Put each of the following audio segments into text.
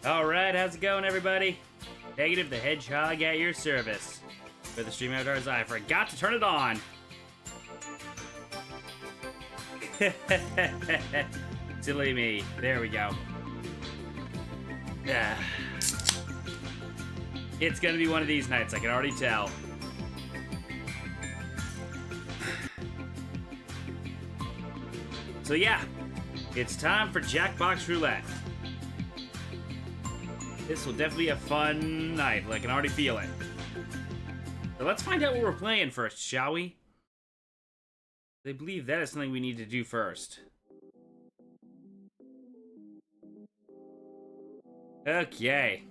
Alright, how's it going, everybody? Negative the Hedgehog at your service. For the stream avatars, I forgot to turn it on. Silly me. There we go. It's gonna be one of these nights, I can already tell. So yeah, it's time for Jackbox Roulette. This will definitely be a fun night, I can already feel it. So let's find out what we're playing first, shall we? I believe that is something we need to do first. Okay.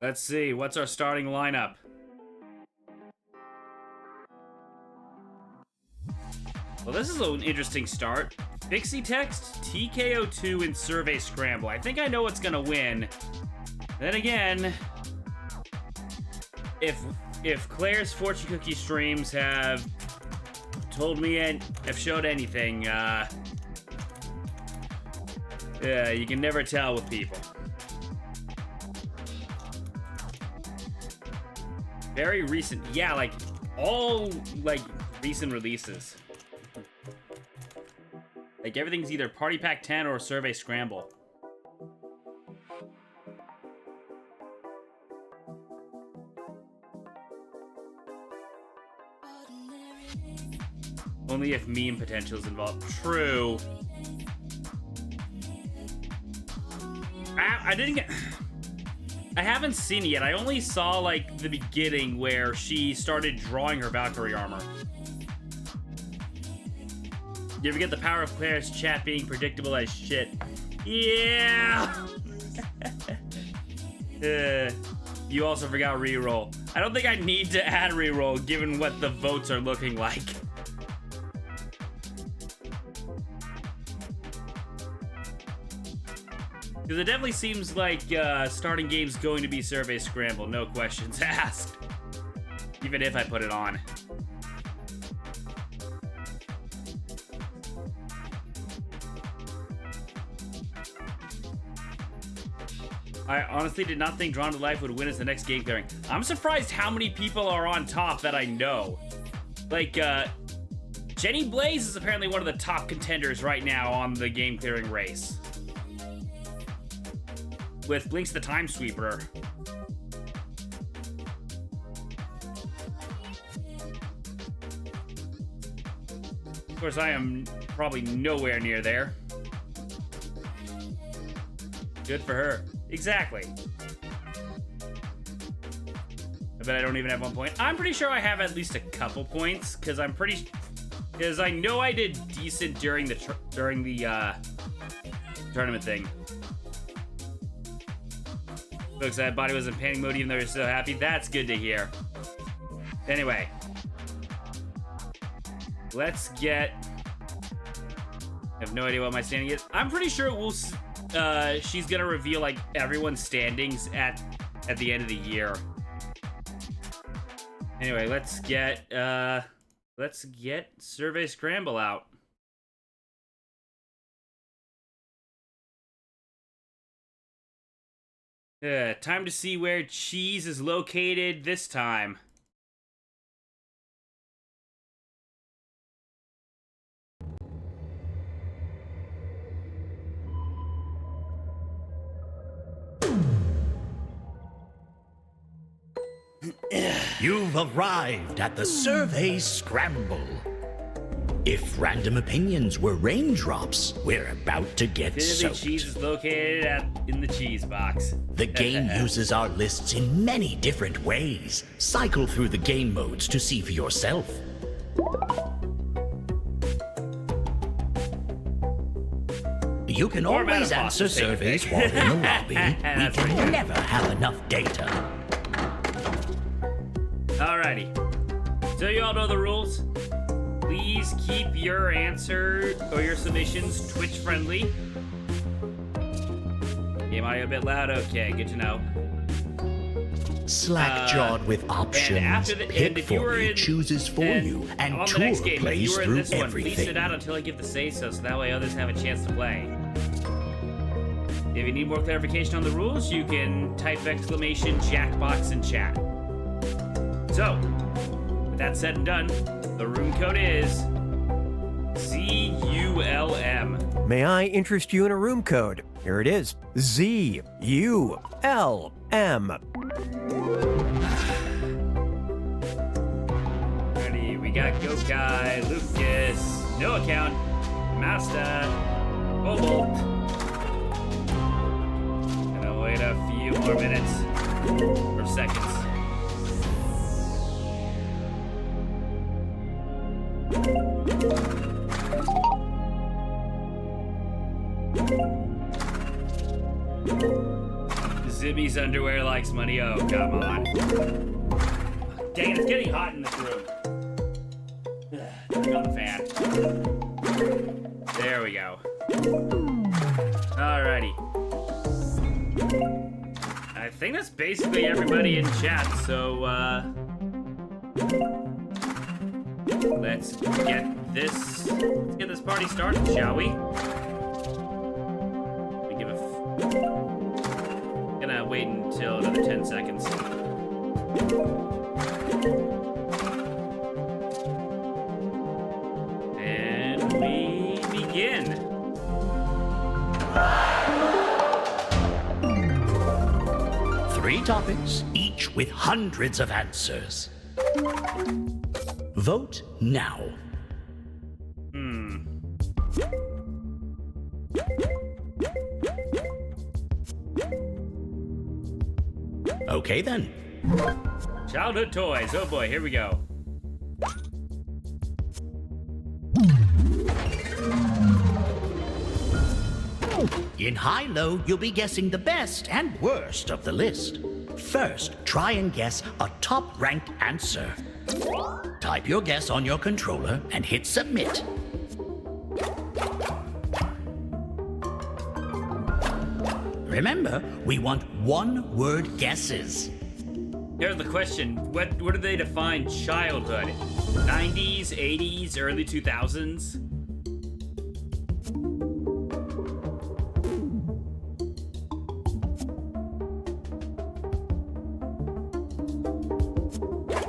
Let's see, what's our starting lineup? Well, this is an interesting start. Pixie Text, TKO2, and Survey Scramble. I think I know what's gonna win. Then again, if Claire's fortune cookie streams have told me and have showed anything, yeah, you can never tell with people. Very recent. Yeah, like, all, like, recent releases. Like, everything's either Party Pack 10 or Survey Scramble. Only if meme potential is involved. True. I didn't get... I haven't seen it yet. I only saw, like, the beginning where she started drawing her Valkyrie armor. You ever get the power of Claire's chat being predictable as shit? Yeah! You also forgot reroll. I don't think I need to add reroll given what the votes are looking like. Because it definitely seems like starting game's going to be Survey Scramble, no questions asked. Even if I put it on. I honestly did not think Drawn to Life would win as the next game clearing. I'm surprised how many people are on top that I know. Like, Jenny Blaze is apparently one of the top contenders right now on the game clearing race. With Blinks the Time Sweeper. Of course, I am probably nowhere near there. Good for her. Exactly. I bet I don't even have 1 point. I'm pretty sure I have at least a couple points, because I know I did decent during the tournament thing. Folks, that body was in panic mode even though you're so happy. That's good to hear. Anyway. Let's get... I have no idea what my standing is. I'm pretty sure she's gonna reveal, like, everyone's standings at the end of the year. Anyway, let's get Survey Scramble out. Time to see where cheese is located this time. You've arrived at the Survey Scramble. If random opinions were raindrops, we're about to get soaked. Cheese is located in the cheese box. The game uses our lists in many different ways. Cycle through the game modes to see for yourself. You can always answer surveys while in the lobby. We can never have enough data. Alrighty. So you all know the rules. Please keep your answer or your submissions Twitch friendly. Game audio a bit loud? Okay, good to know. Slack-jawed with options. Pick for you, chooses for you, and Tour plays through everything. Please sit out until I give the say-so, so that way others have a chance to play. If you need more clarification on the rules, you can type !Jackbox in chat. So, with that said and done, the room code is ZULM. May I interest you in a room code? Here it is. ZULM. Ready, we got Ghost Guy, Lucas, no account, Master, Cobalt. Gonna wait a few more minutes or seconds. Zimmy's underwear likes money. Oh, come on. Dang it, it's getting hot in this room. Turn on the fan. There we go. Alrighty. I think that's basically everybody in chat, so, let's get this party started, shall we? Gonna wait until another 10 seconds. topics, each with hundreds of answers. Vote now. Okay then. Childhood toys. Oh boy, here we go. In high-low, you'll be guessing the best and worst of the list. First, try and guess a top-ranked answer. Type your guess on your controller and hit submit. Remember, we want one-word guesses. Here's the question. What do they define childhood? 90s, 80s, early 2000s?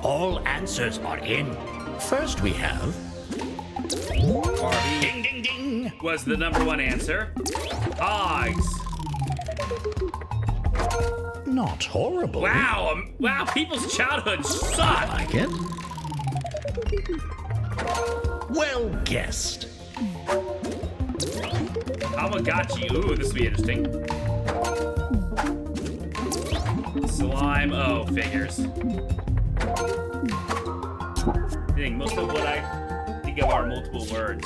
All answers are in. First we have... Barbie Ding, ding, ding! was the #1 answer. Hogs. Not horrible. Wow, wow, people's childhoods I suck. like it. Well guessed. Tamagotchi. Ooh, this will be interesting. Slime. Oh, figures. I think most of what I think of are multiple words.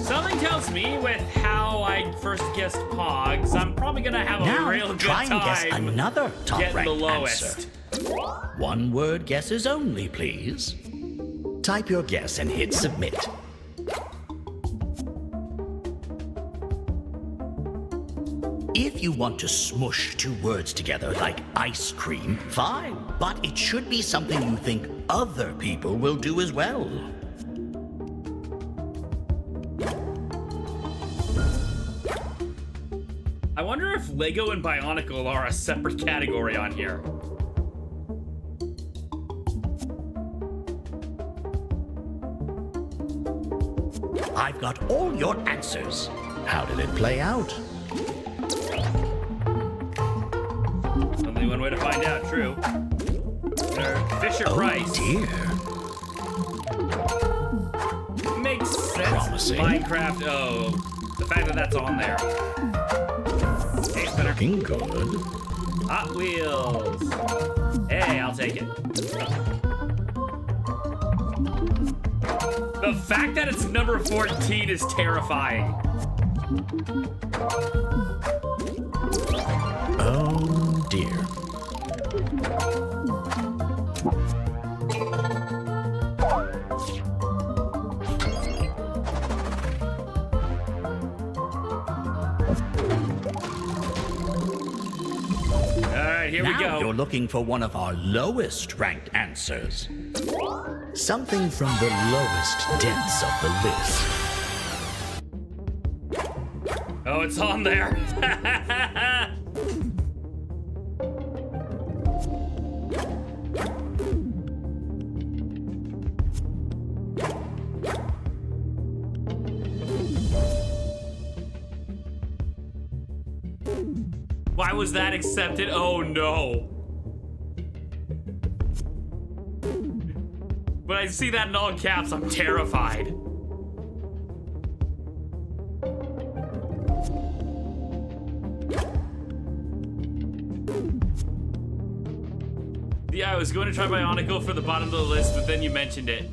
Something tells me with how I first guessed Pogs, I'm probably gonna have a real good try and guess time another getting the top-ranked lowest. answer. One-word guesses only, please. Type your guess and hit submit. If you want to smush two words together like ice cream, fine. But it should be something you think other people will do as well. I wonder if Lego and Bionicle are a separate category on here. I've got all your answers. How did it play out? Only one way to find out, true. Fisher Price. Dear. Makes sense. Promising. Minecraft, oh. The fact that that's on there. Tastes better. Looking good. Hot Wheels. Hey, I'll take it. The fact that it's number 14 is terrifying. Oh dear. Alright, here we Now go. you're looking for one of our lowest ranked answers. Something from the lowest depths of the list. Oh, it's on there. Why was that accepted? Oh no. When I see that in all caps, I'm terrified. Yeah, I was going to try Bionicle for the bottom of the list, but then you mentioned it.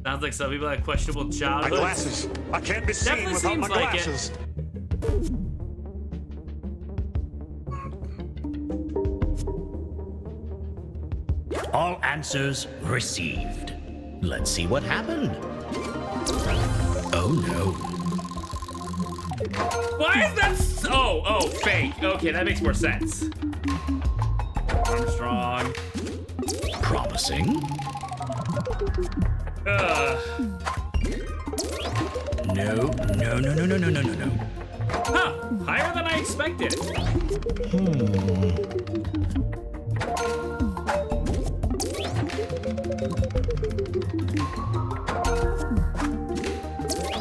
Sounds like some people have questionable My childhoods. glasses. I can't be seen Definitely without my seems like it. glasses. All answers received. Let's see what happened. Oh no. Why is that oh, fake. Okay, that makes more sense. Armstrong. Promising. No. Huh, higher than I expected.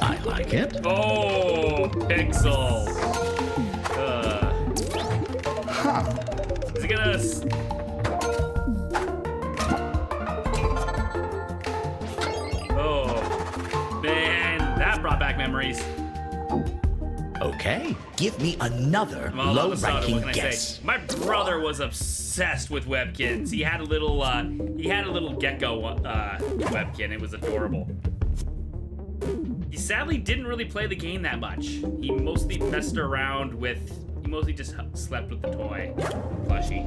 I like it. Oh, Pixel. bananas. Oh, man, that brought back memories. Okay, give me another Well, I'm nostalgic, low-ranking what can I guess. say? My brother was obsessed with Webkins. He had a little gecko Webkin. It was adorable. He sadly didn't really play the game that much. He mostly messed around with. He mostly just slept with the toy plushie.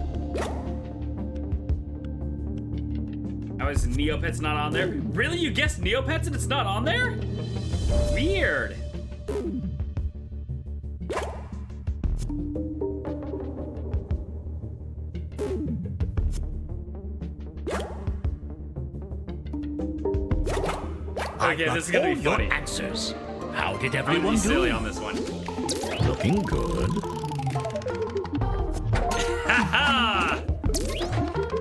How is Neopets not on there? Really, you guessed Neopets and it's not on there? Weird. Okay, this is gonna be funny. Answers. How did I'm gonna everyone be silly do? on this one. Looking good. Haha!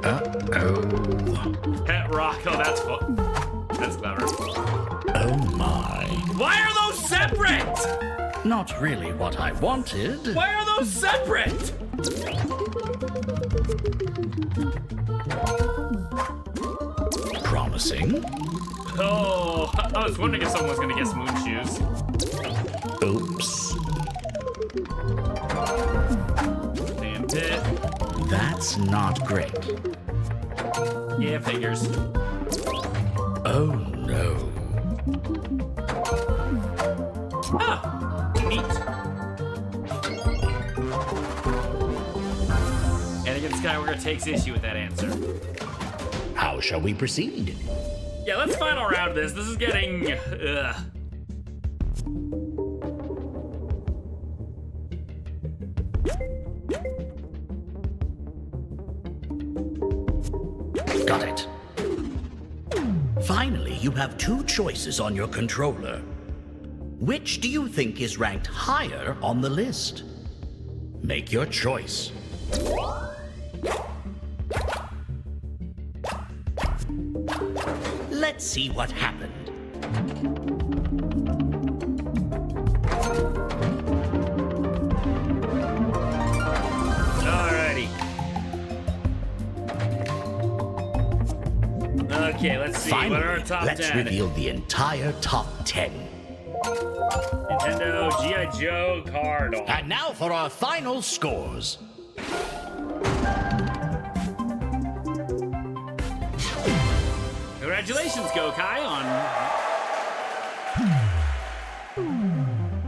Uh-oh. Pet rock. Oh, that's fun. That's clever. Oh my. Why are those separate? Not really what I wanted. Why are those separate? Promising. Oh, I was wondering if someone was gonna guess moon shoes. Oops. Damn it. That's not great. Yeah, figures. Oh no. Ah, neat. And again, Skywalker takes issue with that answer. How shall we proceed? Yeah, let's final round this. This is getting. Got it. Finally, you have two choices on your controller. Which do you think is ranked higher on the list? Make your choice. Let's see what happened. Alrighty. Okay, let's see. Finally, what are our top let's 10? reveal the entire top 10. Nintendo, G.I. Joe, card. And now for our final scores. Congratulations, Go Kai, on.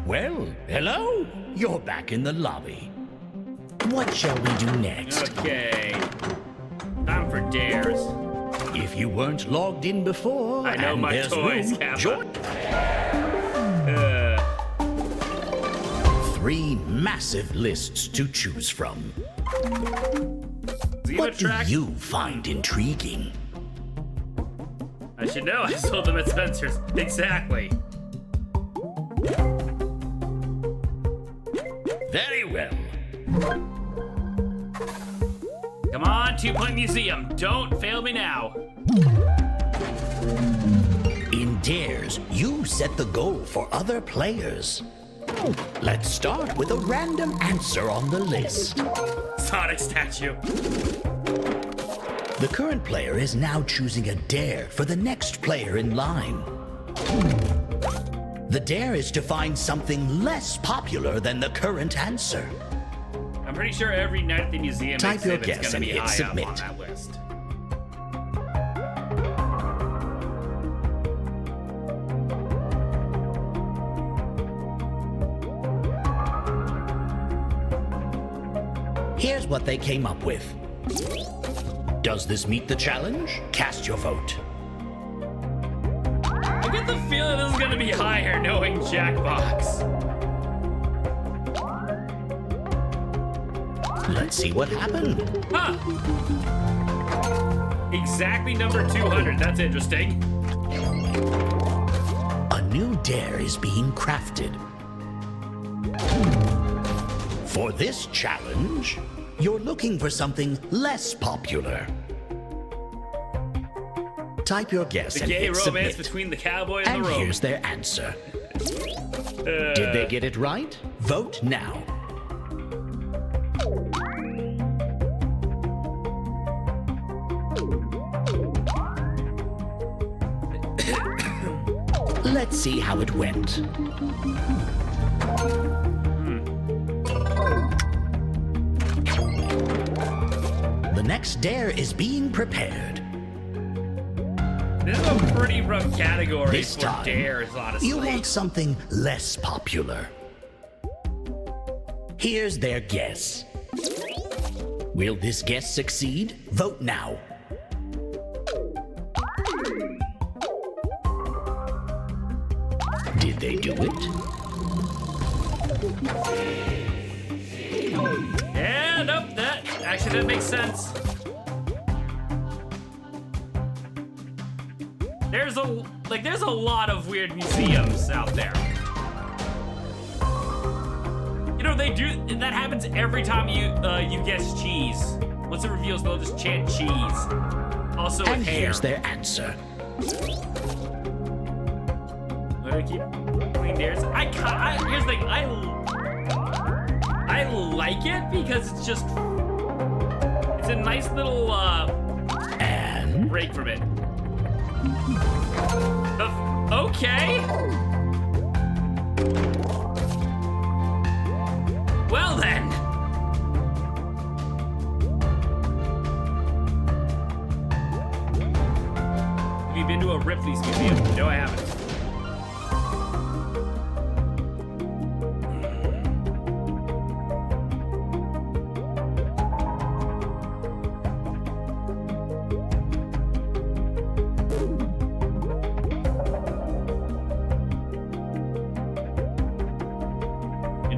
Well, hello. You're back in the lobby. What shall we do next? Okay. Time for dares. If you weren't logged in before, I know and my there's toys, room, Kappa. join. Three massive lists to choose from. Zebra What do track? you find intriguing? I should know. I sold them at Spencer's. Exactly. Very well. Come on, 2-Point Museum. Don't fail me now. In dares, you set the goal for other players. Let's start with a random answer on the list. Sonic statue. The current player is now choosing a dare for the next player in line. The dare is to find something less popular than the current answer. I'm pretty sure every night at the museum Type your exhibit's guess gonna and be hit high submit. up on that list. Here's what they came up with. Does this meet the challenge? Cast your vote. I get the feeling this is gonna be higher knowing Jackbox. Let's see what happened. Huh. Exactly number 200. That's interesting. A new dare is being crafted. For this challenge, you're looking for something less popular. Type your guess The and gay hit romance submit. between the cowboy and, And the rogue. here's their answer. Did they get it right? Vote now. Let's see how it went. The next dare is being prepared. This is a pretty rough category This for time, dares, honestly. you want something less popular. Here's their guess. Will this guess succeed? Vote now. Did they do it? Yeah, nope, that makes sense. There's a lot of weird museums out there. You know, that happens every time you guess cheese. Once it reveals, they'll just chant cheese. Also And with hair. here's their answer. What do I keep doing dares? Here's the thing, I like it because it's a nice little And break from it. Okay. Well then. Have you been to a Ripley's museum? No, I haven't.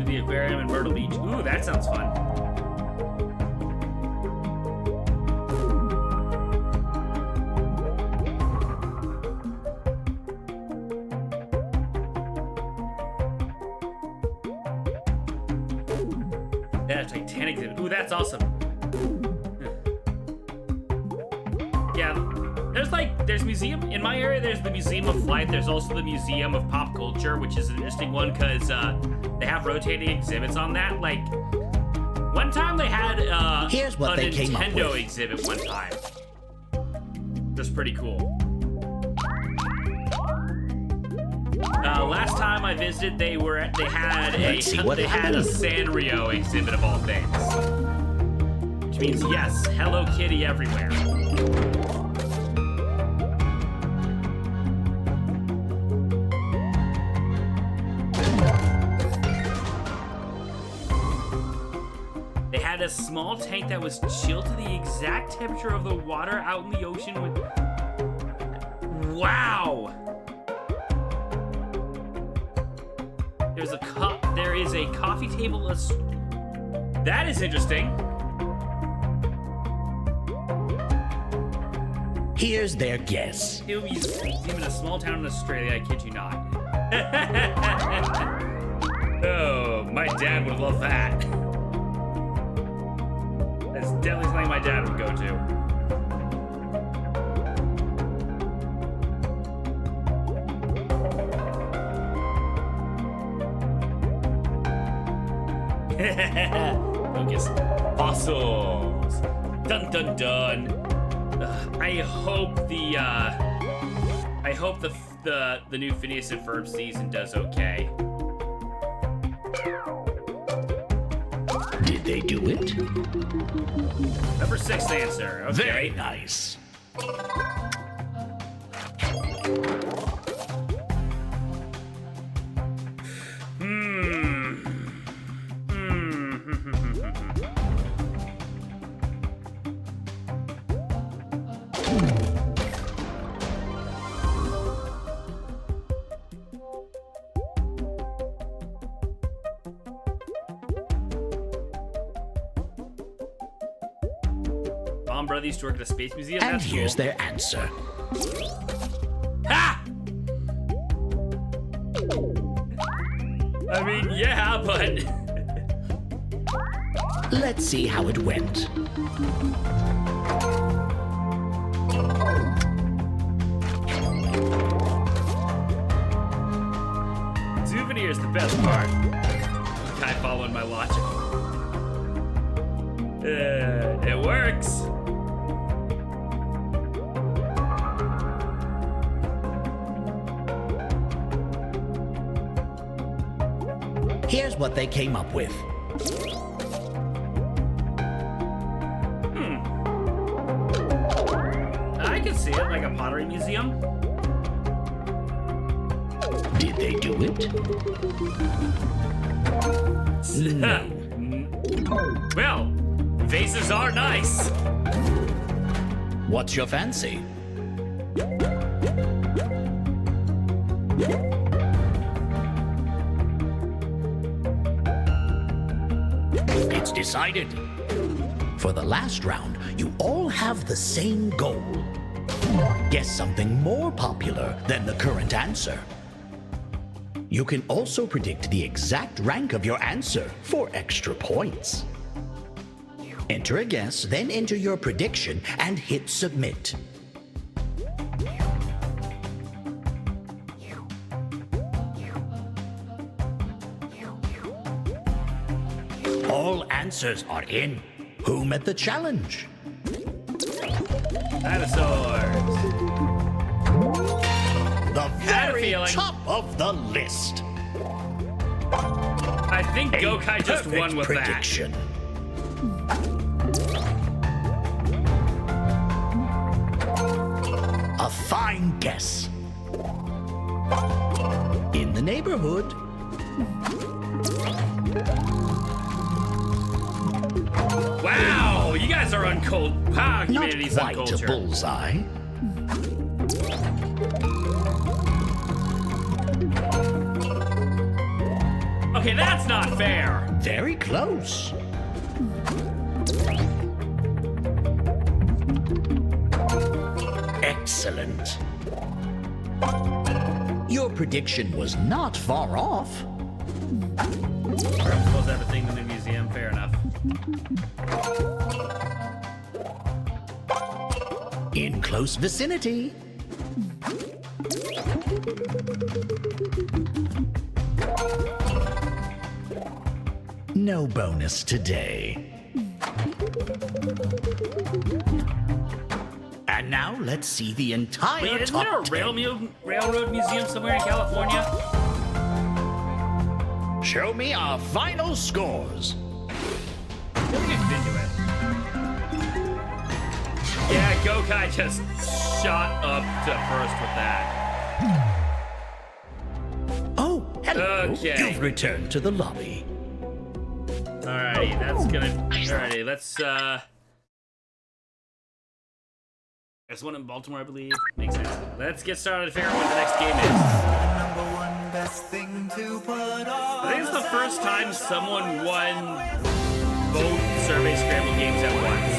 The aquarium in Myrtle Beach. Ooh, that sounds fun. That Titanic exhibit. Ooh, that's awesome. Yeah, there's museum in my area. There's the Museum of Flight. There's also the Museum of Pop Culture, which is an interesting one because they have rotating exhibits on that. Like one time they had Here's what a they came up Nintendo with. exhibit one time. That's pretty cool. Last time I visited, they had Let's see what a happened. Sanrio exhibit of all things, which means yes, Hello Kitty everywhere. They had a small tank that was chilled to the exact temperature of the water out in the ocean with... Wow! There is a coffee table. That is interesting. Here's their guess. It would be in a small town in Australia, I kid you not. Oh, my dad would love that. That's definitely something my dad would go to. Focus. Fossils. Dun dun dun. I hope the new Phineas and Ferb season does okay. Did they do it? Number 6 answer. Okay. Very nice. Mom brother used to work at a space museum. And That's here's cool. their answer. Ha! I mean, yeah, but Let's see how it went. souvenir's the best part. Guy following my logic. It works. Here's what they came up with. I can see it, like a pottery museum. Did they do it? No. Well, vases are nice. What's your fancy? It's decided. For the last round, you all have the same goal. Guess something more popular than the current answer. You can also predict the exact rank of your answer for extra points. Enter a guess, then enter your prediction and hit submit. All answers are in. Who met the challenge? Dinosaurs. The very feeling. top of the list. I think A Gokai just perfect won with prediction. A fine guess. In the neighborhood. that. Wow, you guys are uncold. Wow, Not humanity's quite a uncultured. bullseye. Okay, that's not fair. Very close. Excellent. Your prediction was not far off. We're supposed to have a thing in the museum. Fair enough. In close vicinity. No bonus today. And now let's see the entire Wait, isn't there a top 10. railroad museum somewhere in California? Show me our final scores. I feel like I've been to it. Yeah, Gokai just shot up to first with that. Oh, hello. Okay. You've returned to the lobby. Alrighty, that's gonna. Alrighty, let's. There's one in Baltimore, I believe. Makes sense. Let's get started to figure out what the next game is. Number one best thing to put on. I think it's the first time someone won both Survey Scramble games at once.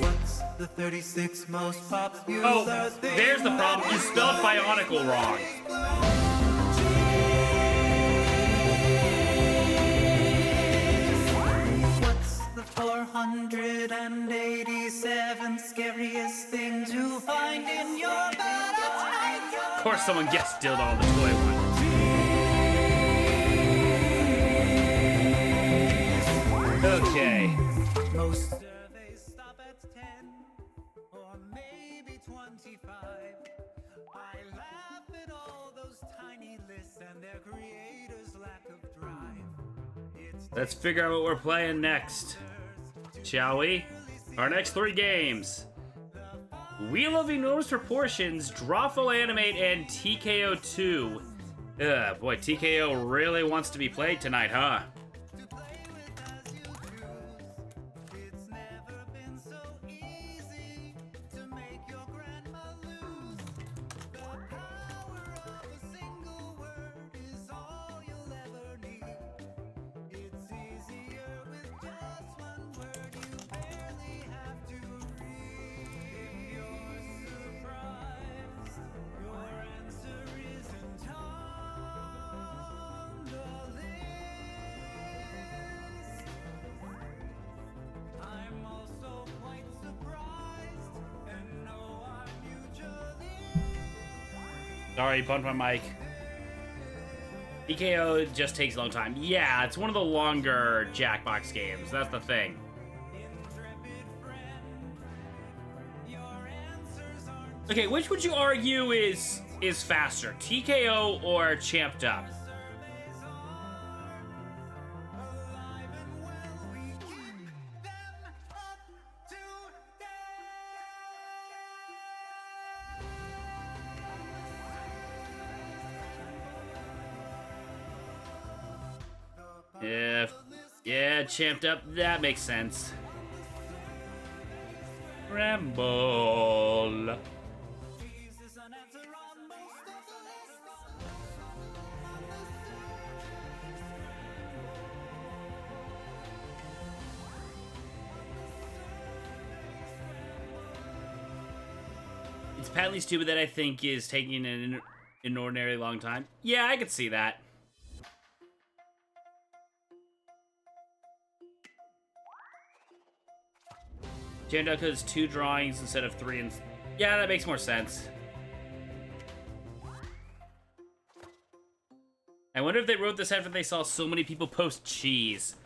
What's the 36 most popular Oh, thing? there's the problem. You spelled Bionicle wrong. What's the 487th scariest thing to find in your bed at night? Of course, someone guessed Dildo on the toy one. Okay. Most surveys stop at 10 or maybe 25. I laugh at all those tiny lists and their creators' lack of drive. It's Let's figure out what we're playing next, shall we? Our next three games: Wheel of Enormous Proportions, Drawful Animate, and TKO 2. Ugh, boy, TKO really wants to be played tonight, huh? It's never been so easy to make your grandma lose. The power of a single word is all you'll ever need. It's easier with just one word, you barely have to read. If you're surprised, your answer isn't on the list. I'm also quite surprised and know I'm mutually. Sorry, bumped my mic. TKO just takes a long time. Yeah, it's one of the longer Jackbox games. That's the thing. Intrepid friend, your answers aren't Okay, which would you argue is is faster, TKO or Champed Up? Yeah, Champed Up, that makes sense. Ramble. It's patently stupid that I think is taking an inordinately long time. Yeah, I could see that. Janduk has 2 drawings instead of 3, and yeah, that makes more sense. I wonder if they wrote this after they saw so many people post cheese.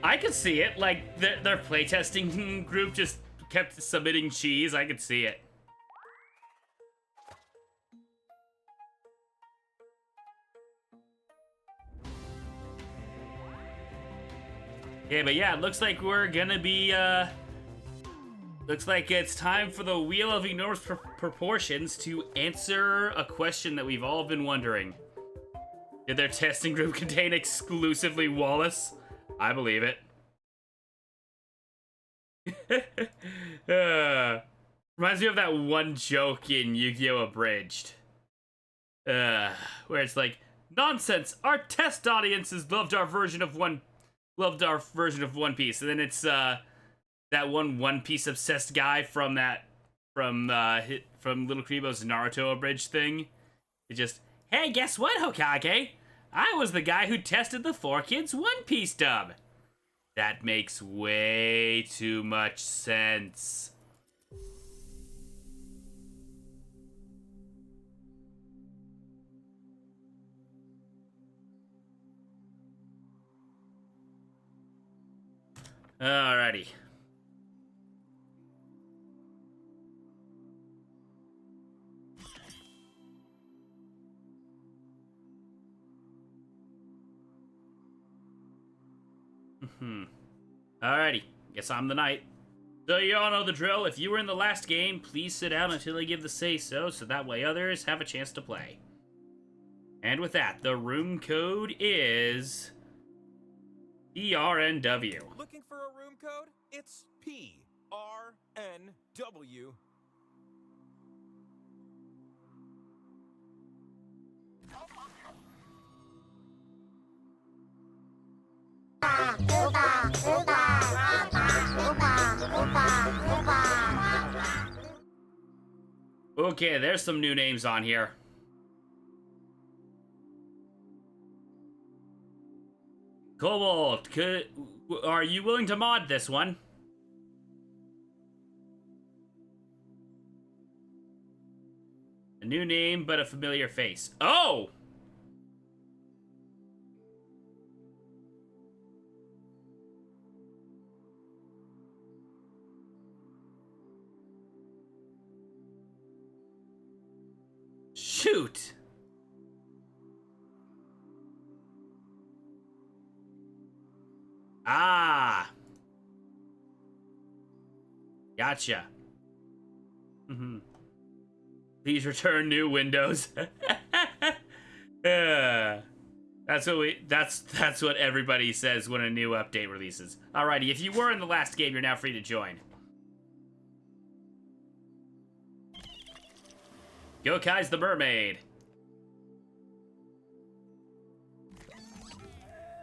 I could see it, like their playtesting group just kept submitting cheese. I could see it. Okay, but yeah, it looks like we're gonna be, looks like it's time for the Wheel of Enormous Proportions to answer a question that we've all been wondering. Did their testing group contain exclusively Wallace? I believe it. Reminds me of that one joke in Yu-Gi-Oh! Abridged. Where it's like, nonsense, our test audiences loved our version of One Piece, and then it's that One Piece obsessed guy from Little Kribo's Naruto abridged thing. It just, hey, guess what, Hokage? I was the guy who tested the 4Kids One Piece dub. That makes way too much sense. Alrighty. Alrighty. Guess I'm the knight. So you all know the drill. If you were in the last game, please sit down until I give the say-so, so that way others have a chance to play. And with that, the room code is PRNW. Looking for a room code? It's PRNW. Okay, there's some new names on here. Cobalt, are you willing to mod this one? A new name, but a familiar face. Oh! Shoot! Ah! Gotcha. Please return new Windows. That's what everybody says when a new update releases. Alrighty, if you were in the last game, you're now free to join. Gokai's the mermaid.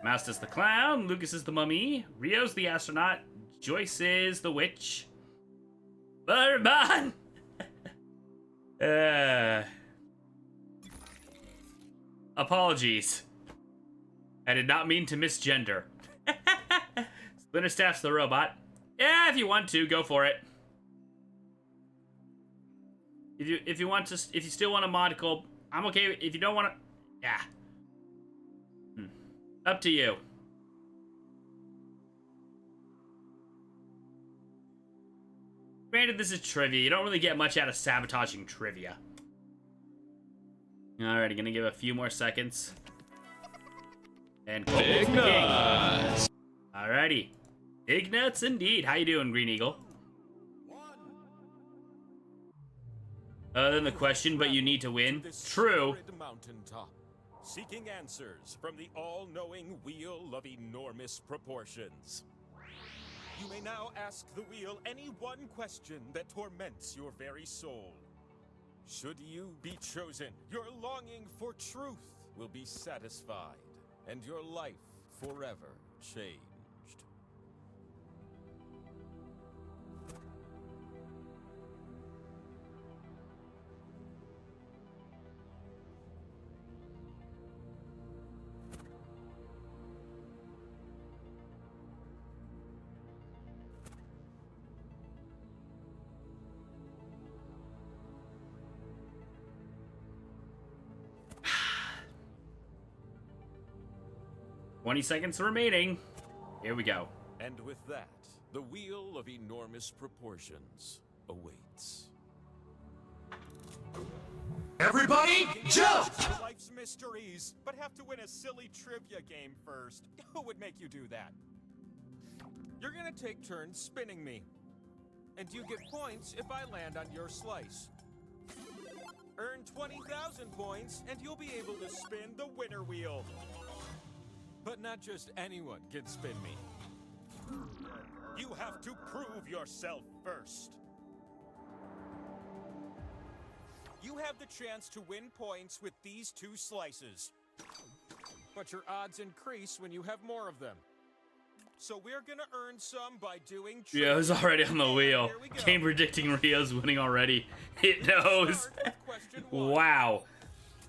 Mouse is the clown, Lucas is the mummy, Rio's the astronaut, Joyce is the witch. Bourbon! Apologies. I did not mean to misgender. Splinterstaff's the robot. Yeah, if you want to, go for it. If you still want a mod, Cole, I'm okay. If you don't want to, yeah. Up to you. Granted, this is trivia. You don't really get much out of sabotaging trivia. Alrighty, gonna give a few more seconds. And Big nuts. Alrighty. Big nuts indeed. How you doing, Green Eagle? Other than the question, but you need to win. This True. sacred mountaintop, seeking answers from the all-knowing wheel of enormous proportions. You may now ask the wheel any one question that torments your very soul. Should you be chosen, your longing for truth will be satisfied, and your life forever changed. $20 seconds remaining. Here we go. And with that, the wheel of enormous proportions awaits. Everybody, jump! Life's mysteries, but have to win a silly trivia game first. Who would make you do that? You're gonna take turns spinning me. And you get points if I land on your slice. Earn 20,000 points, and you'll be able to spin the winner wheel. But not just anyone can spin me. You have to prove yourself first. You have the chance to win points with these 2 slices. But your odds increase when you have more of them. So we're gonna earn some by doing trivia. Rio's already on the wheel. Here we go. Game predicting Rio's winning already. It knows. Start with question 1. Wow.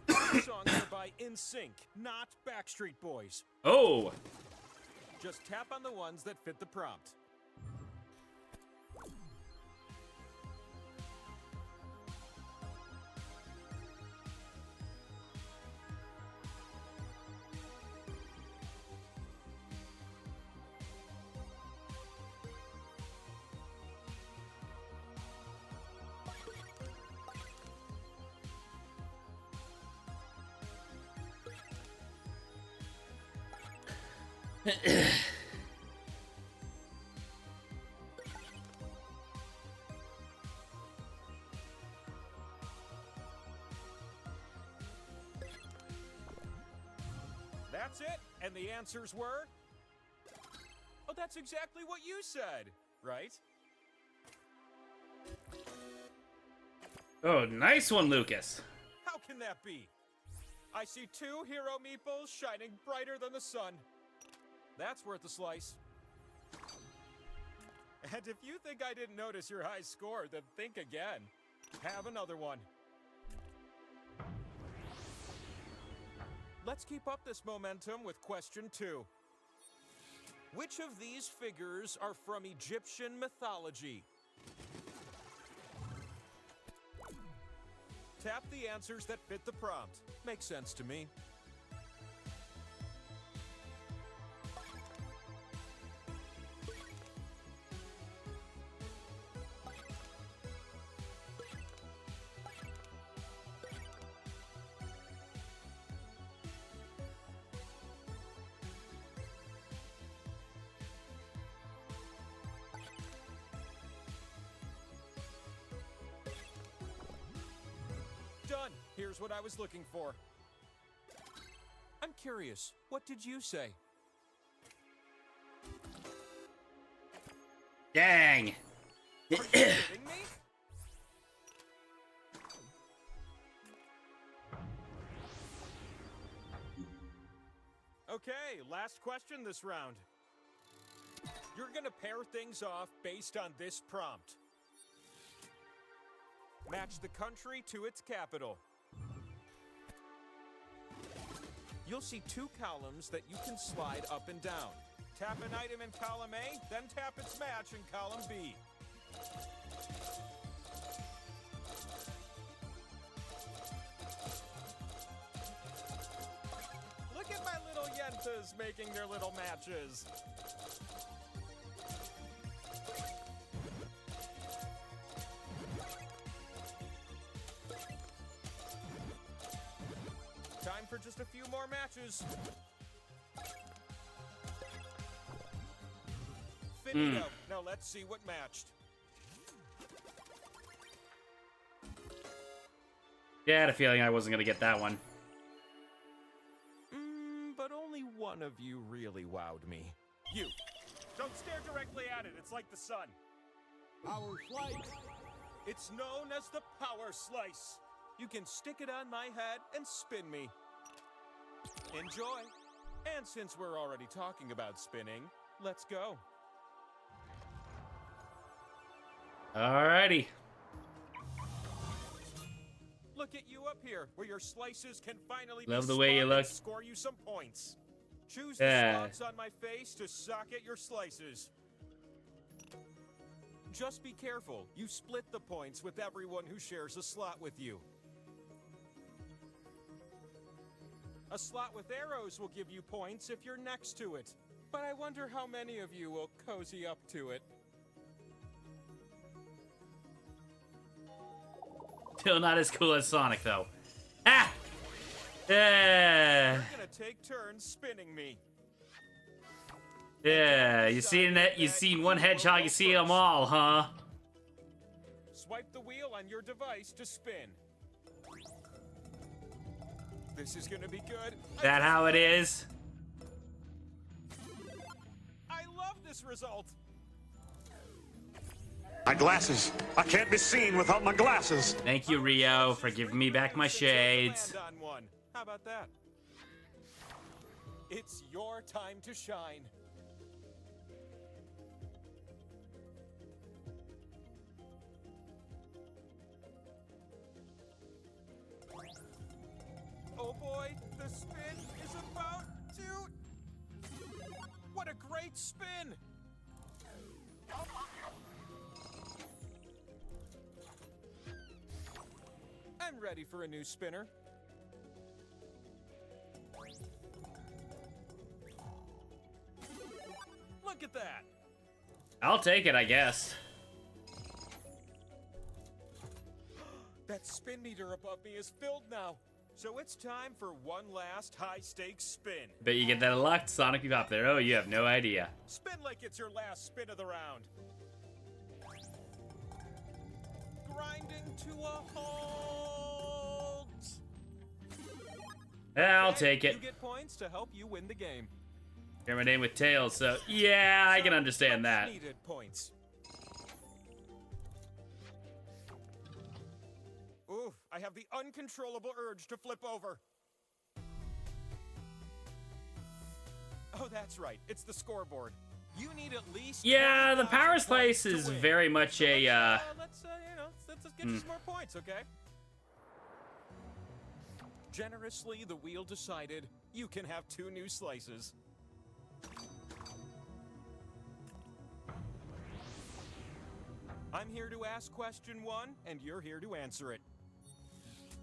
Songs are by NSYNC, not Backstreet Boys. Oh. Just tap on the ones that fit the prompt. That's it? And the answers were? Oh, that's exactly what you said, right? Oh, nice one, Lucas. How can that be? I see 2 hero meeples shining brighter than the sun. That's worth a slice. And if you think I didn't notice your high score, then think again. Have another one. Let's keep up this momentum with question 2. Which of these figures are from Egyptian mythology? Tap the answers that fit the prompt. Makes sense to me. Done. Here's what I was looking for. I'm curious, what did you say? Dang. Are you kidding me? Okay, last question this round. You're gonna pair things off based on this prompt. Match the country to its capital. You'll see 2 columns that you can slide up and down. Tap an item in column A, then tap its match in column B. Look at my little yentas making their little matches. for just a few more matches. Finito. Now let's see what matched. Yeah, I had a feeling I wasn't gonna get that one. But only one of you really wowed me. You. Don't stare directly at it. It's like the sun. Power slice. It's known as the power slice. You can stick it on my head and spin me. Enjoy. And since we're already talking about spinning, let's go. Alrighty. Look at you up here, where your slices can finally Love be the way you spun look. and score you some points. Choose the Yeah. spots on my face to socket your slices. Just be careful. You split the points with everyone who shares a slot with you. A slot with arrows will give you points if you're next to it. But I wonder how many of you will cozy up to it. Still not as cool as Sonic, though. Ah! Yeah. You're gonna take turns spinning me. Yeah. You seen that? You seen one hedgehog, you see them all, huh? Swipe the wheel on your device to spin. This is gonna be good. That how it is? I love this result. My glasses. I can't be seen without my glasses. Thank you, Rio, for giving me back my shades. Land on one. How about that? It's your time to shine. Oh boy, the spin is about to... What a great spin! I'm ready for a new spinner. Look at that! I'll take it, I guess. That spin meter above me is filled now. So it's time for one last high-stakes spin. Bet you get that locked Sonic you pop there. Oh, you have no idea. Spin like it's your last spin of the round. Grinding to a halt. I'll Okay, take it. You get points to help you win the game. Share my name with Tails, so yeah, I can understand Much that. Needed points. Ooh, I have the uncontrollable urge to flip over. Oh, that's right. It's the scoreboard. You need at least... Yeah, the 20,000 power points slice to is win. very much a, Let's get you some more points, okay? Generously, the wheel decided you can have 2 new slices. I'm here to ask question 1, and you're here to answer it.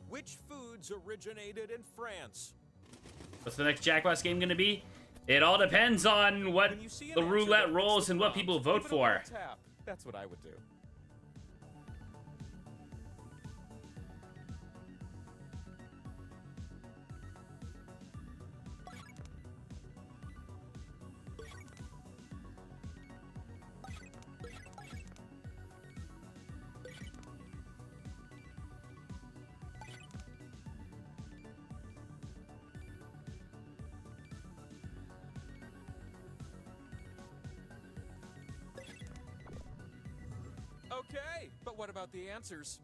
Which foods originated in France? What's the next Jackbox game gonna be? It all depends on what When you see an the answer roulette that rolls fits the and what prompt, people vote give it a for. little tap. That's what I would do. Okay, but what about the answers?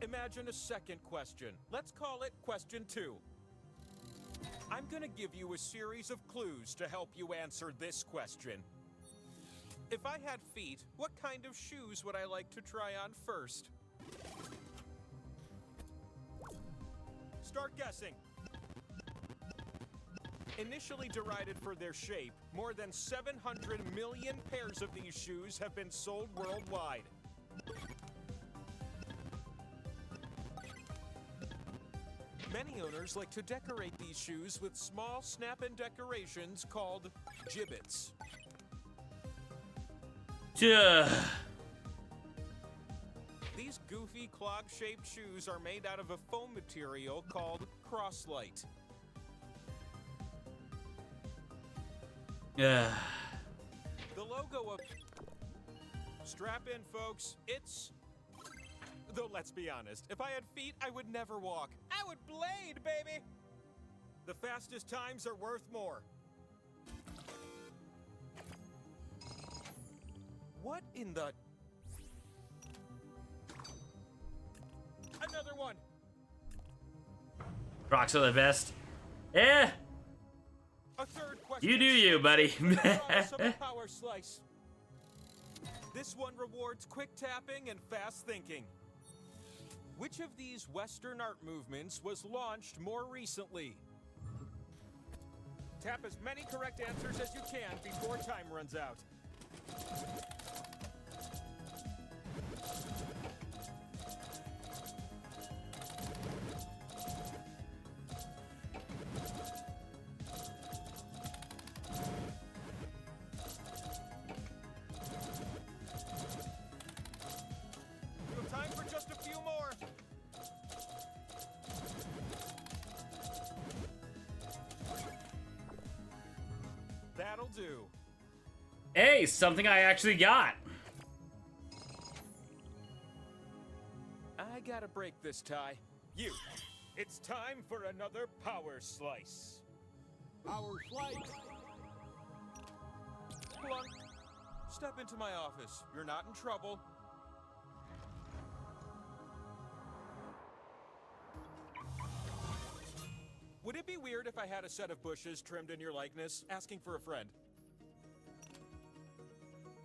Imagine a second question. Let's call it question 2. I'm gonna give you a series of clues to help you answer this question. If I had feet, what kind of shoes would I like to try on first? Start guessing. Initially derided for their shape, more than 700 million pairs of these shoes have been sold worldwide. Many owners like to decorate these shoes with small snap-in decorations called gibbets. Duh. These goofy clog-shaped shoes are made out of a foam material called Crosslight. Yeah. The logo of... Strap in, folks. It's... Though, let's be honest, if I had feet, I would never walk. I would blade, baby! The fastest times are worth more. What in the... Another one! Crocs are the best. Eh, A third question. you do you, buddy. Promise of a power slice. This one rewards quick tapping and fast thinking. Which of these Western art movements was launched more recently? Tap as many correct answers as you can before time runs out. You have time for just a few more. That'll do. Hey, something I actually got. I gotta break this tie. You. It's time for another power slice. Our flight. Plunk. Step into my office. You're not in trouble. Would it be weird if I had a set of bushes trimmed in your likeness, asking for a friend?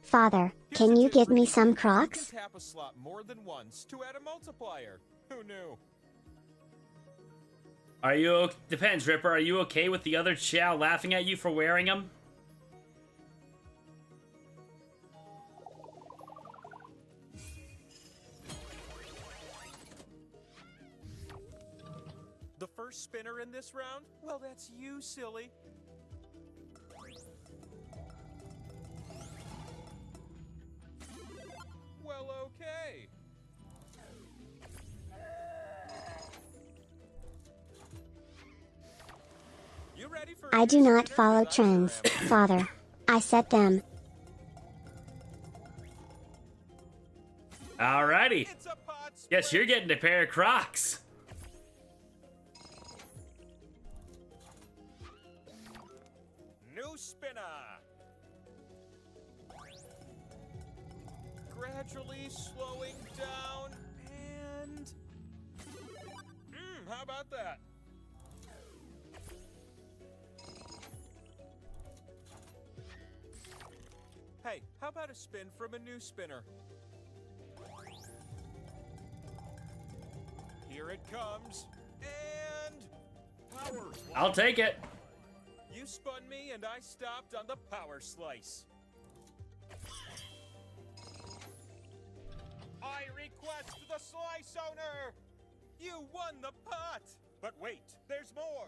Father, Here's can a you tip give for me you. some You Crocs? can tap a slot more than once to add a multiplier. Who knew? Are you depends, Ripper. Are you okay with the other chow laughing at you for wearing them? The first spinner in this round? Well, that's you, silly. Well, okay. You ready for I a do new not spinner? follow 'Cause I sure trends, am. Father. I set them. Alrighty. It's a pot Guess spin. you're getting a pair of Crocs. New spinner. Gradually slowing down and... how about that? Hey, how about a spin from a new spinner? Here it comes. And... power slice. I'll take it. You spun me and I stopped on the power slice. I request the slice owner! You won the pot! But wait, there's more!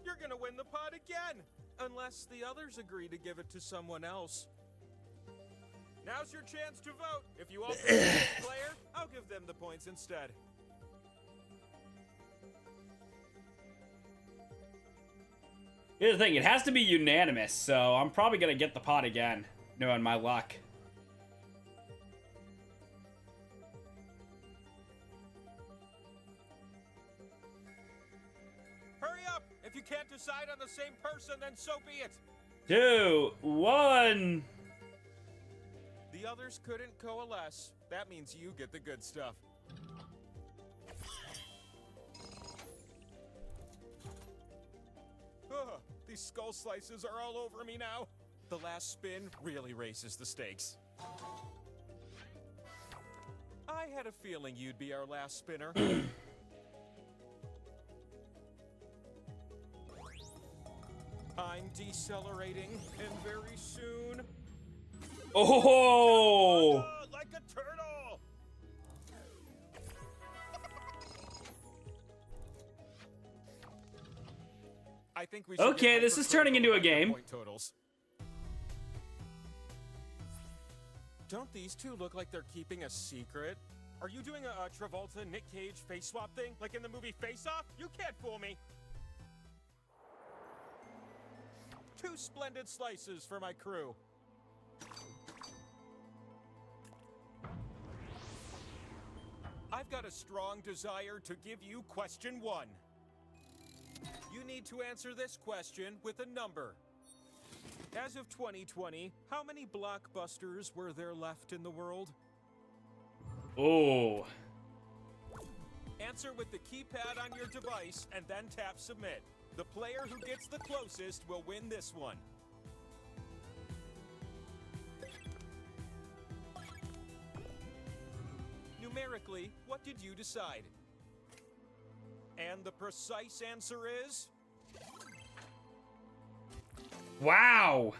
You're gonna win the pot again! Unless the others agree to give it to someone else. Now's your chance to vote. If you all pick the next player, I'll give them the points instead. Here's the thing, it has to be unanimous, so I'm probably gonna get the pot again, knowing my luck. Hurry up! If you can't decide on the same person, then so be it. 2, 1. The others couldn't coalesce. That means you get the good stuff. Ugh, these skull slices are all over me now. The last spin really raises the stakes. I had a feeling you'd be our last spinner. I'm decelerating, and very soon... Oh! Like a turtle! I think we should Okay, get this is turning hypercritical into a about your game. point totals. Don't these two look like they're keeping a secret? Are you doing a Travolta Nick Cage face swap thing, like in the movie Face Off? You can't fool me. 2 splendid slices for my crew. I've got a strong desire to give you question 1. You need to answer this question with a number. As of 2020, how many blockbusters were there left in the world? Oh. Answer with the keypad on your device and then tap submit. The player who gets the closest will win this one. Numerically, what did you decide? And the precise answer is... Wow.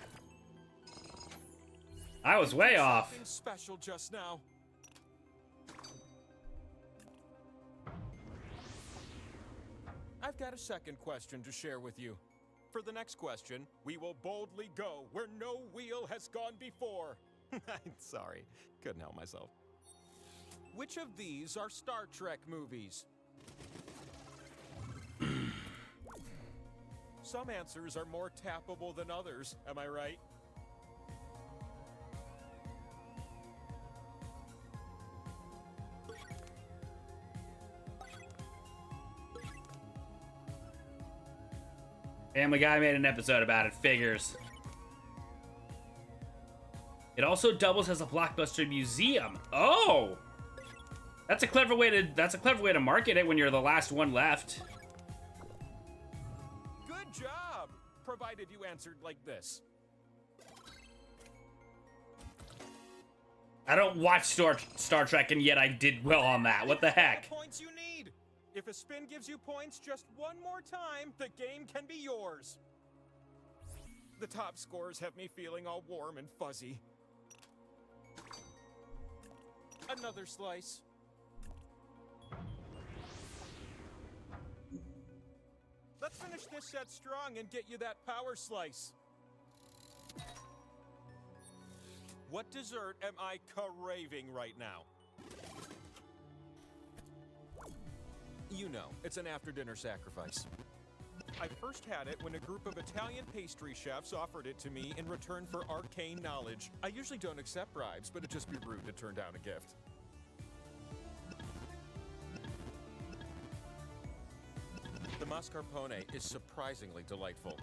I was way off. Something special just now. I've got a second question to share with you. For the next question, we will boldly go where no wheel has gone before. Sorry, couldn't help myself. Which of these are Star Trek movies? Some answers are more tappable than others, am I right? Family Guy made an episode about it, figures. It also doubles as a blockbuster museum. Oh! That's a clever way to market it when you're the last one left. Good job! Provided you answered like this. I don't watch Star Trek, and yet I did well on that. What the heck? The points you need. If a spin gives you points just one more time, the game can be yours. The top scores have me feeling all warm and fuzzy. Another slice. Let's finish this set strong and get you that power slice. What dessert am I craving right now? You know, it's an after-dinner sacrifice. I first had it when a group of Italian pastry chefs offered it to me in return for arcane knowledge. I usually don't accept bribes, but it'd just be rude to turn down a gift. The mascarpone is surprisingly delightful.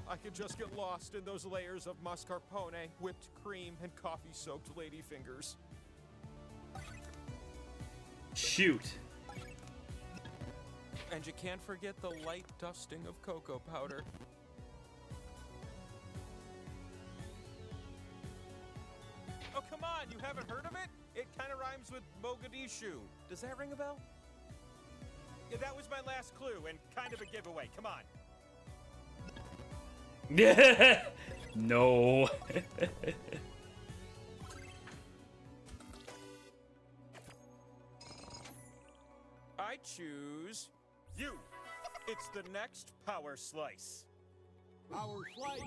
I could just get lost in those layers of mascarpone, whipped cream, and coffee-soaked ladyfingers. Shoot. And you can't forget the light dusting of cocoa powder. Oh, come on, you haven't heard of it? It kind of rhymes with Mogadishu. Does that ring a bell? Yeah, that was my last clue and kind of a giveaway. Come on. No. I choose you. It's the next power slice. Our slice.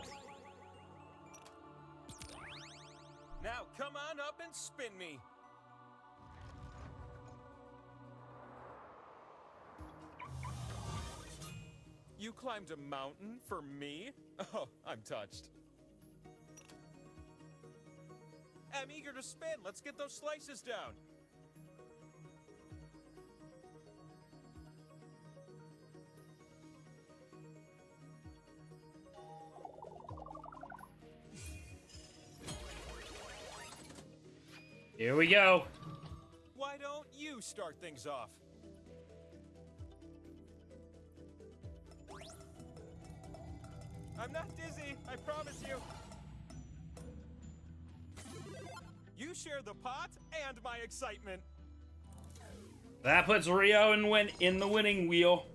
Now come on up and spin me. You climbed a mountain for me? Oh, I'm touched. I'm eager to spin. Let's get those slices down. Here we go. Why don't you start things off? I'm not dizzy, I promise you. You share the pot and my excitement. That puts Rio in the winning wheel.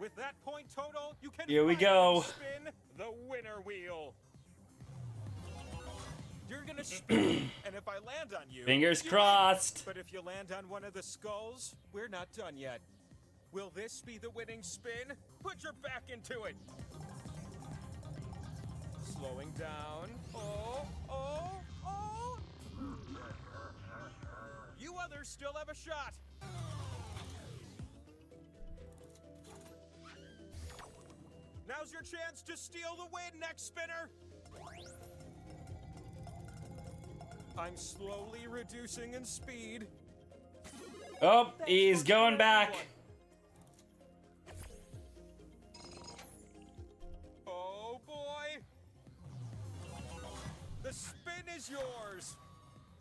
With that point total, you can Here we finally go. spin the winner wheel. You're gonna spin, and if I land on you, Fingers you crossed. win. But if you land on one of the skulls, we're not done yet. Will this be the winning spin? Put your back into it. Slowing down. Oh, oh, oh. You others still have a shot. Now's your chance to steal the win, next spinner. I'm slowly reducing in speed. Oh, he's going back. Oh boy. The spin is yours.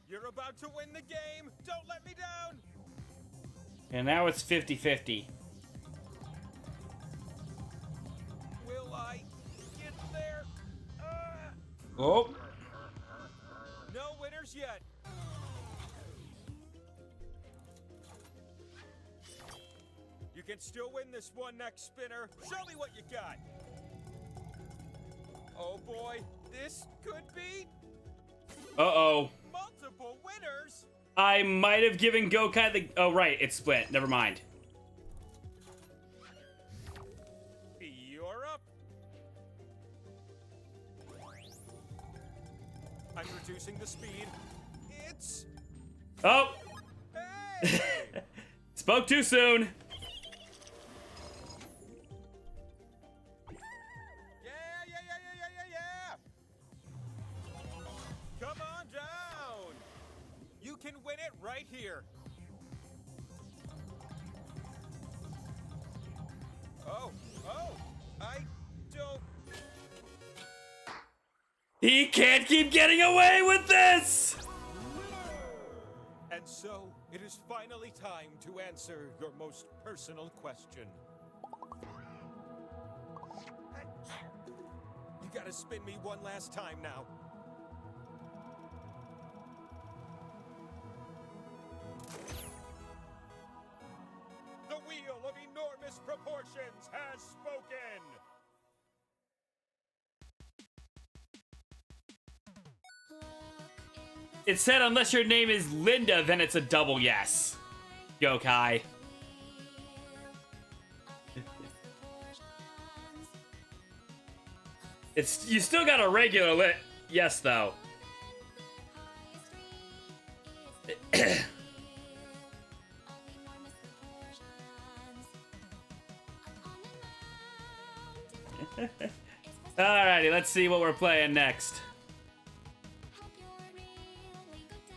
You're about to win the game. Don't let me down. And now it's 50-50. Will I get there? Oh. No winners yet. You can still win this one, next spinner. Show me what you got. Oh boy, this could be Uh-oh. multiple winners. I might have given Gokai the... Oh, right. It's split. Never mind. You're up. I'm reducing the speed. It's... Oh. Hey! Spoke too soon. Yeah. Come on down. You can win it right here. Oh, I don't... He can't keep getting away with this. And so, it is finally time to answer your most personal question. You gotta spin me one last time now. The wheel of enormous proportions has spoken! It said unless your name is Linda, then it's a double yes. Gokai. It's you still got a regular yes though. Alrighty, let's see what we're playing next.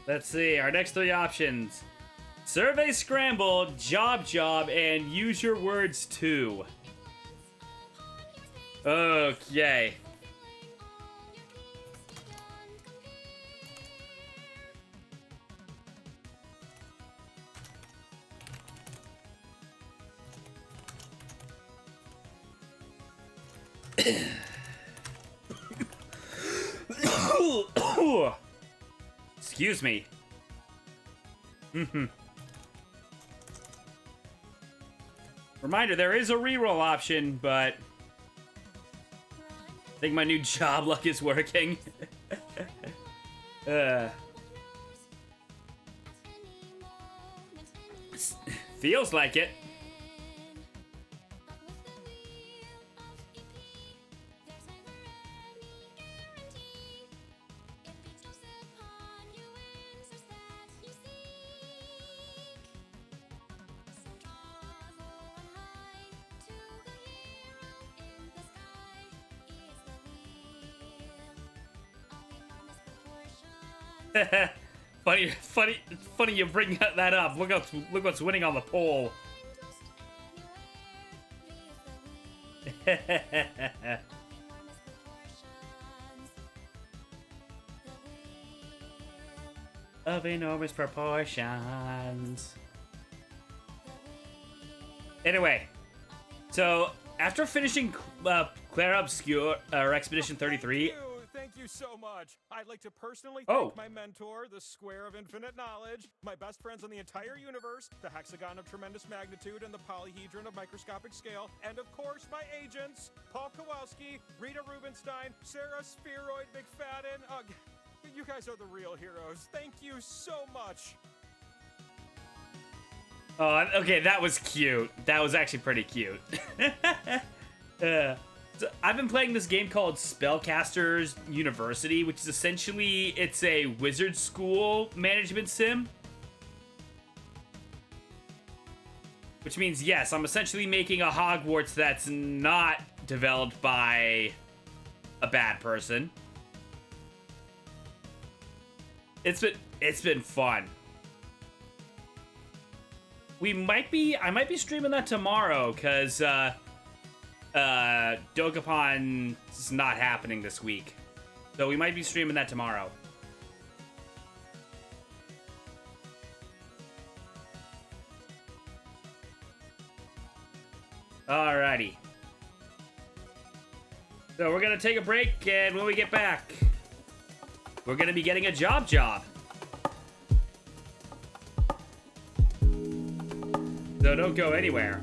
Let's see, our next three options. Survey Scramble, Job, and Use Your Words too. Okay. Excuse me. Reminder, there is a reroll option, but I think my new job luck is working. Feels like it. funny you bring that up. Look what's winning on the poll. Of enormous proportions. Anyway, so after finishing Clara Obscure or Expedition 33. Thank you so much. I'd like to personally Oh. thank my mentor, the Square of Infinite Knowledge, my best friends on the entire universe, the Hexagon of Tremendous Magnitude and the Polyhedron of Microscopic Scale, and of course my agents, Paul Kowalski, Rita Rubenstein, Sarah Spheroid McFadden. You guys are the real heroes. Thank you so much. Oh, okay, that was cute. That was actually pretty cute. So I've been playing this game called Spellcasters University, which is essentially, it's a wizard school management sim. Which means, yes, I'm essentially making a Hogwarts that's not developed by a bad person. It's been fun. I might be streaming that tomorrow, because Dogapon's not happening this week. So we might be streaming that tomorrow. Alrighty. So we're gonna take a break, and when we get back, we're gonna be getting a job. So don't go anywhere.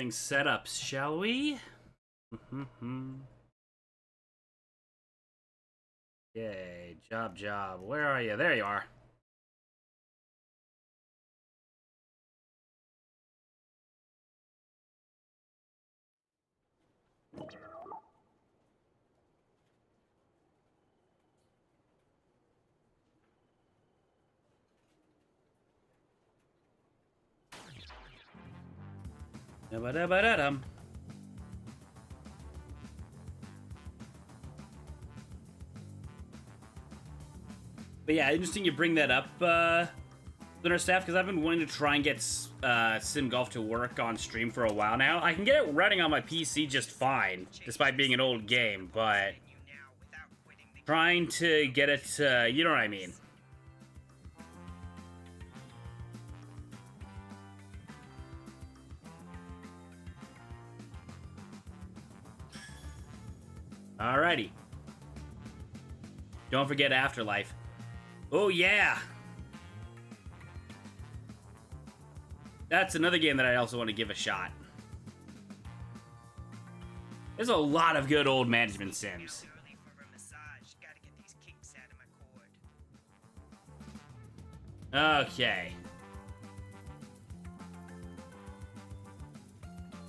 things set up, shall we? Yay, job. Where are you? There you are. Da-ba-da-ba-da-dum. But yeah, interesting you bring that up, Lunar Staff, because I've been wanting to try and get Sim Golf to work on stream for a while now. I can get it running on my PC just fine, despite being an old game, but trying to get it to, you know what I mean. Alrighty. Don't forget Afterlife. Oh, yeah! That's another game that I also want to give a shot. There's a lot of good old management sims. Okay.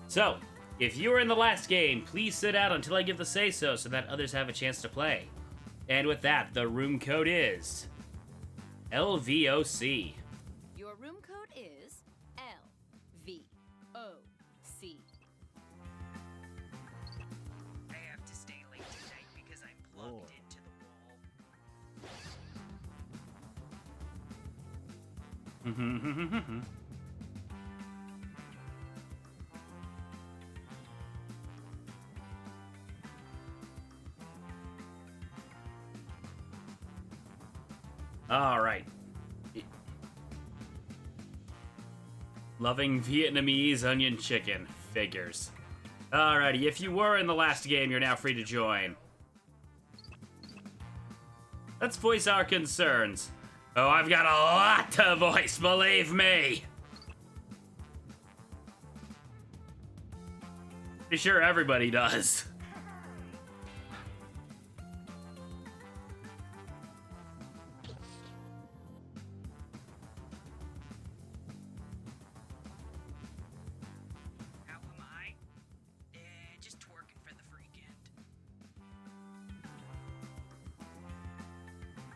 So, if you were in the last game, please sit out until I give the say-so so that others have a chance to play. And with that, the room code is LVOC. Your room code is LVOC. I have to stay late tonight because I'm plugged into the wall. All right. Loving Vietnamese onion chicken. Figures. Alrighty, if you were in the last game, you're now free to join. Let's voice our concerns. Oh, I've got a lot to voice, believe me. Pretty sure everybody does.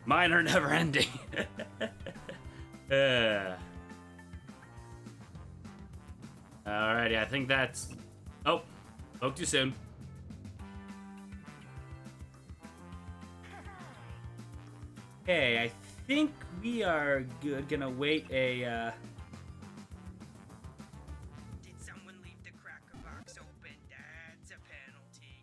Mine are never ending. Alrighty, I think that's... Oh, spoke too soon. Okay, I think we are good. Gonna wait a, Did someone leave the cracker box open? That's a penalty.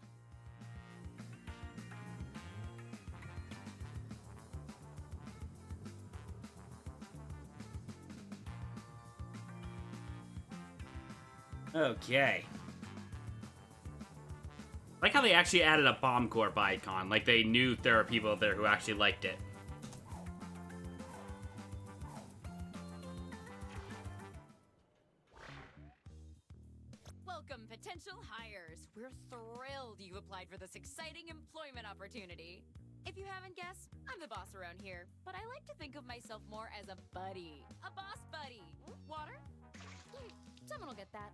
Okay. I like how they actually added a Bomb Corp icon. Like they knew there are people there who actually liked it. Welcome, potential hires. We're thrilled you applied for this exciting employment opportunity. If you haven't guessed, I'm the boss around here, but I like to think of myself more as a buddy. A boss buddy. Water? Someone will get that.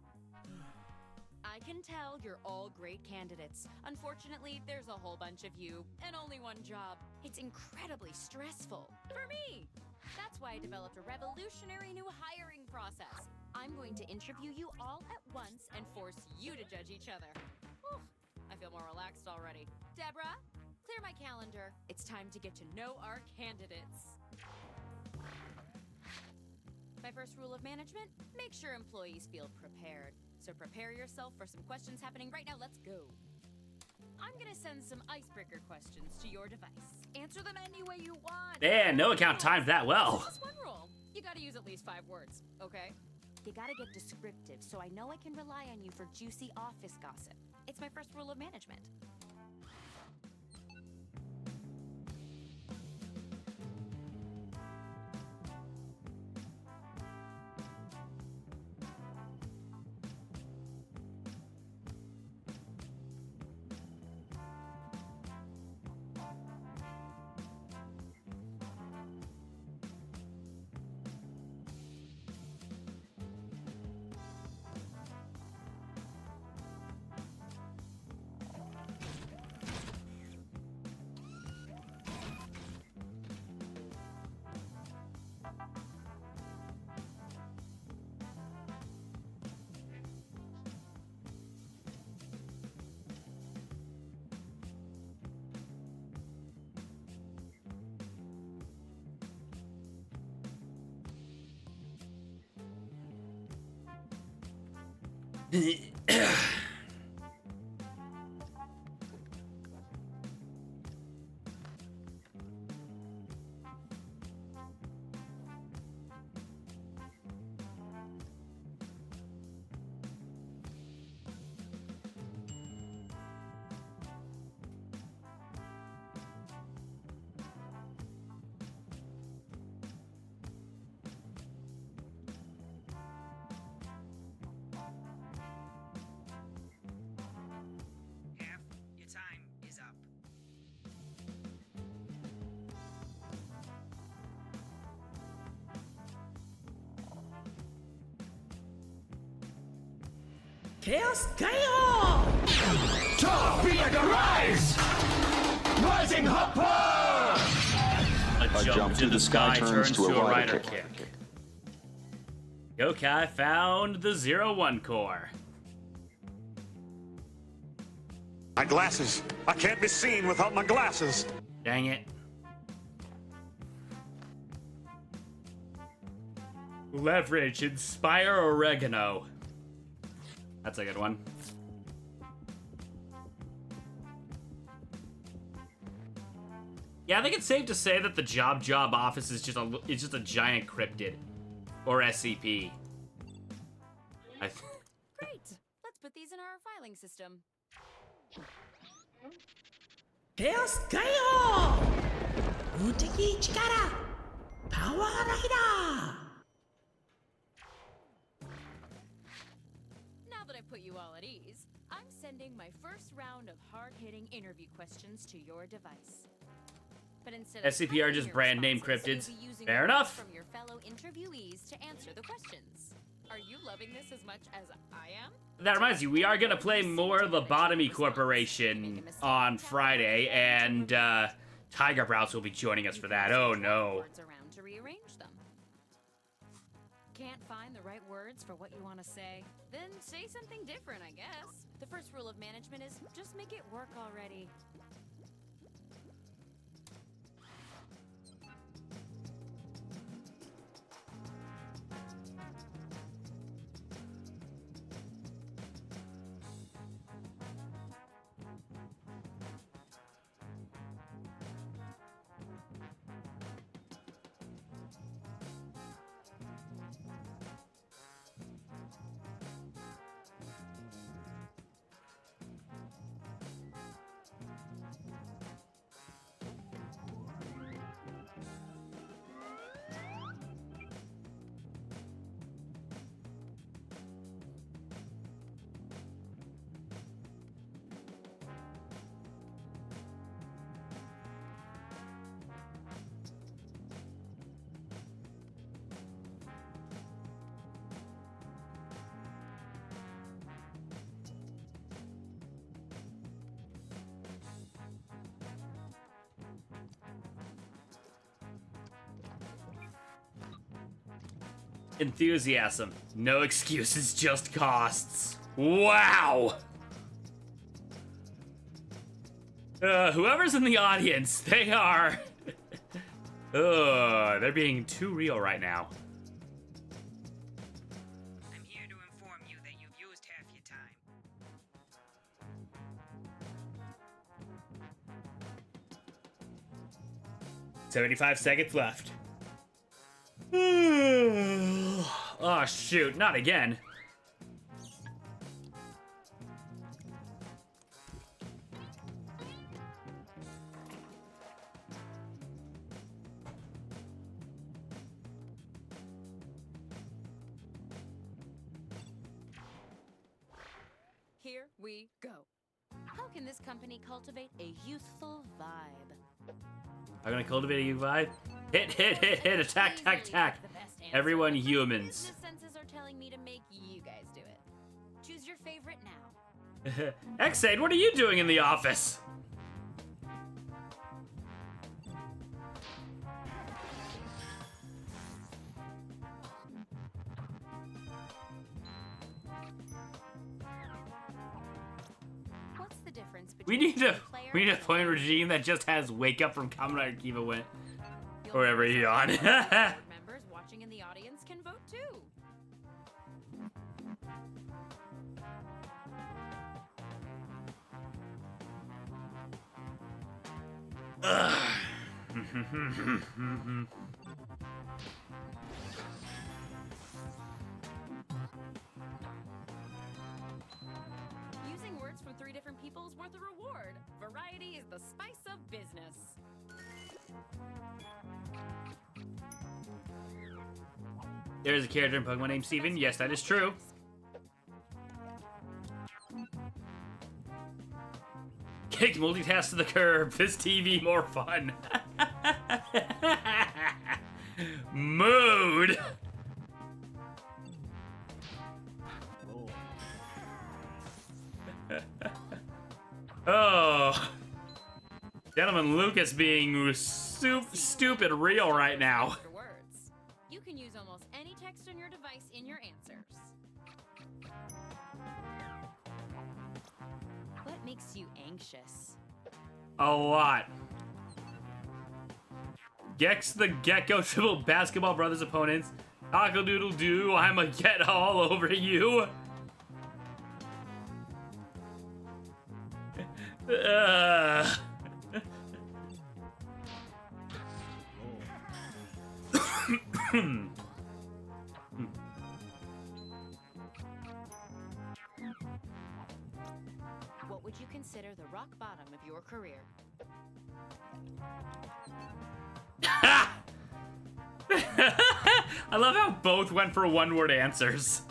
I can tell you're all great candidates. Unfortunately, there's a whole bunch of you and only one job. It's incredibly stressful. For me! That's why I developed a revolutionary new hiring process. I'm going to interview you all at once and force you to judge each other. Whew, I feel more relaxed already. Deborah, clear my calendar. It's time to get to know our candidates. My first rule of management, make sure employees feel prepared. So prepare yourself for some questions happening right now. Let's go. I'm gonna send some icebreaker questions to your device. Answer them any way you want. Man, no account timed that well. Just one rule. You gotta use at least 5 words, okay? You gotta get descriptive so I know I can rely on you for juicy office gossip. It's my first rule of management. Half your time is up. Chaos Gale! Torpedo rise! Rising hopper! A jump to the sky turns to a rider kick. Yokai found the 01 core. My glasses. I can't be seen without my glasses. Dang it. Leverage, inspire oregano. That's a good one. Yeah, I think it's safe to say that the job office is just a giant cryptid, or SCP. Great. Let's put these in our filing system. Chaos Gale! Utiki Chikara! Power Rider! Now that I've put you all at ease, I'm sending my first round of hard-hitting interview questions to your device. But instead of SCP are just typing your brand name responses, cryptids. you'll be using Fair words enough. From your fellow interviewees to answer the questions. Are you loving this as much as I am? That reminds you, we are gonna play more Lobotomy Corporation on Friday, and Tiger Browse will be joining us for that. Oh no. Words around to rearrange them. Can't find the right words for what you want to say? Then say something different, I guess. The first rule of management is just make it work already. Enthusiasm. No excuses, just costs. Wow! Whoever's in the audience, they are... they're being too real right now. I'm here to inform you that you've used half your time. 75 seconds left. Oh, shoot. Not again. Here we go. How can this company cultivate a youthful vibe? I'm gonna cultivate a new vibe. Hit, attack, tack, tack. Everyone humans. Business senses are telling me to make you guys do it. Choose your favorite now. Xade, what are you doing in the office? What's the difference We between need a player we need a and point player? regime that just has wake up from Kamen Rider Kiva went You'll or wherever notice he our on. board members watching in the audience can vote too. Using words from 3 different people is worth a reward. Variety is the spice of business. There's a character in Pokemon named Steven. Yes, that is true. Kick multitask to the curb. This TV more fun. Mood. Oh. Gentleman Lucas being stupid real right now. Extra words. You can use almost any text on your device in your answers. What makes you anxious? A lot. Gex the Gecko triple basketball brothers opponents. Cockle-doodle doo, I'ma get all over you. What would you consider the rock bottom of your career? I love how both went for one-word answers.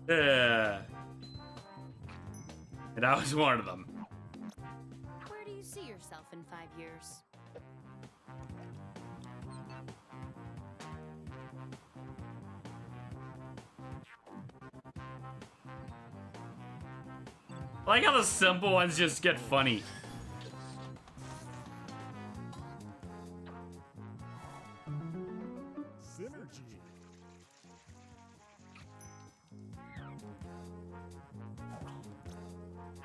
And I was one of them. Where do you see yourself in 5 years? I like how the simple ones just get funny. Synergy.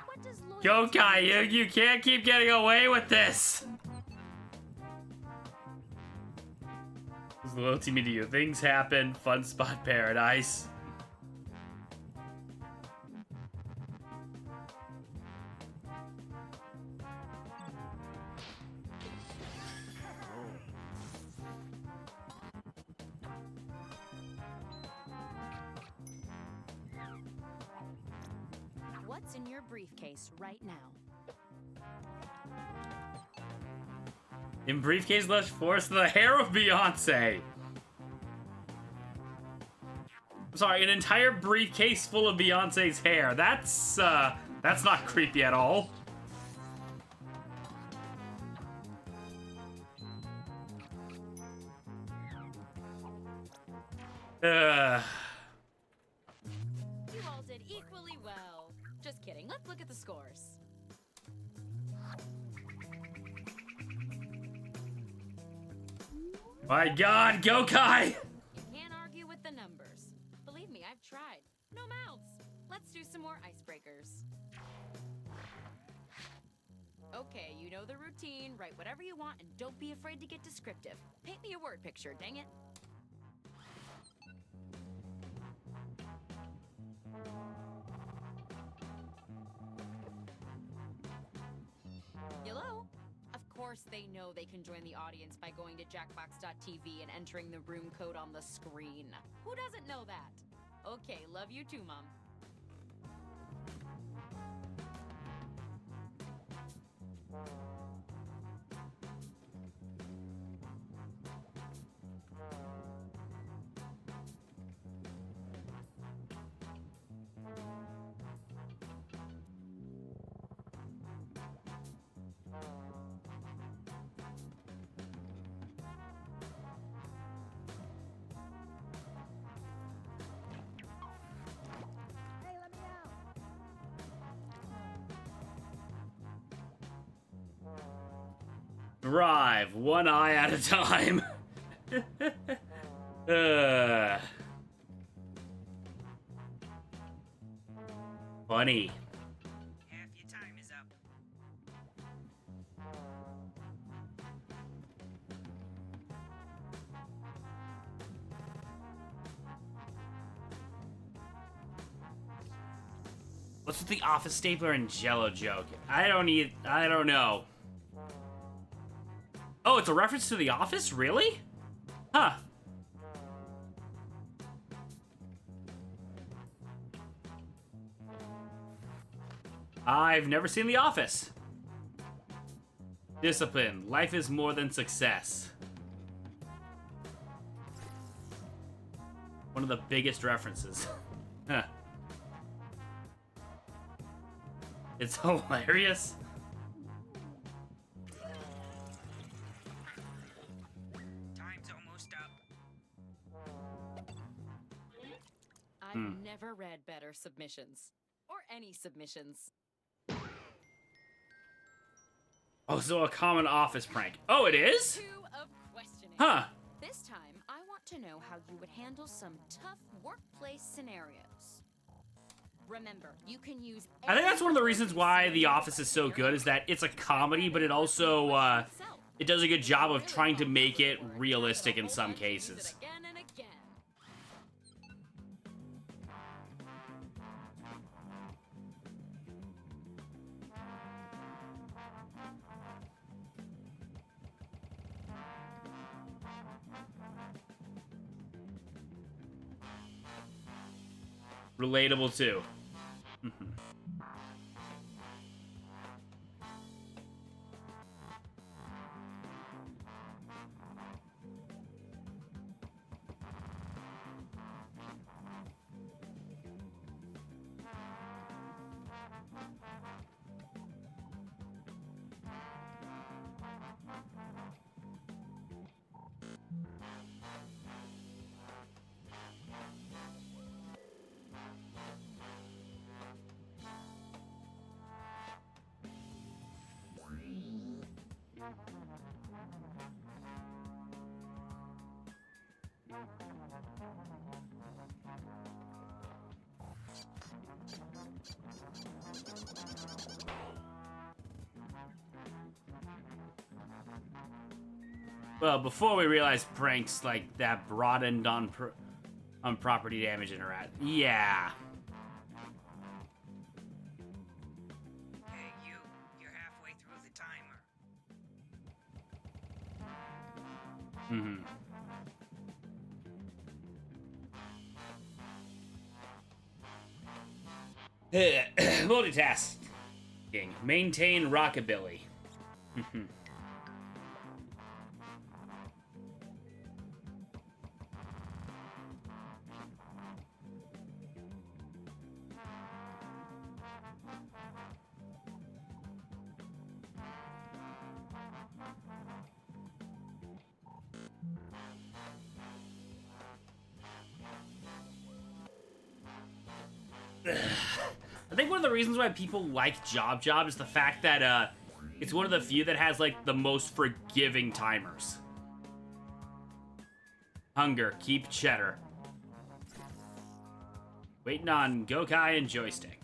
What does Go, Kai, you can't keep getting away with this. What does loyalty mean to you? Things happen. Fun spot paradise. What's in your briefcase right now? In briefcase lush force, the hair of Beyonce. I'm sorry, an entire briefcase full of Beyonce's hair. That's not creepy at all. You all did equally well. Just kidding. Let's look at the scores. My God, go Kai! You can't argue with the numbers. Believe me, I've tried. No mouths. Let's do some more icebreakers. Okay, you know the routine. Write whatever you want and don't be afraid to get descriptive. Paint me a word picture, dang it. Hello? Of course they know they can join the audience by going to jackbox.tv and entering the room code on the screen. Who doesn't know that? Okay, love you too, Mom. Drive, one eye at a time. Funny. Half your time is up. What's with the office stapler and Jello joke? I don't know. Oh, it's a reference to The Office? Really? Huh. I've never seen The Office. Discipline. Life is more than success. One of the biggest references. Huh. It's hilarious. Time's almost up. I've never read better submissions. Or any submissions. Oh, so a common office prank. Oh, it is? 2 of questioning. Huh. This time, I want to know how you would handle some tough workplace scenarios. Remember, you can use. I think that's one of the reasons why The Office is so good, is that it's a comedy, but it also, it does a good job of trying to make it realistic in some cases. Again and again. Relatable too. Well, before we realized pranks like that broadened on property damage and rat. Yeah. Hey, you're halfway through the timer. Multitasking. Maintain rockabilly. I think one of the reasons why people like Job is the fact that it's one of the few that has like the most forgiving timers. Hunger, keep cheddar. Waiting on Gokai and joystick.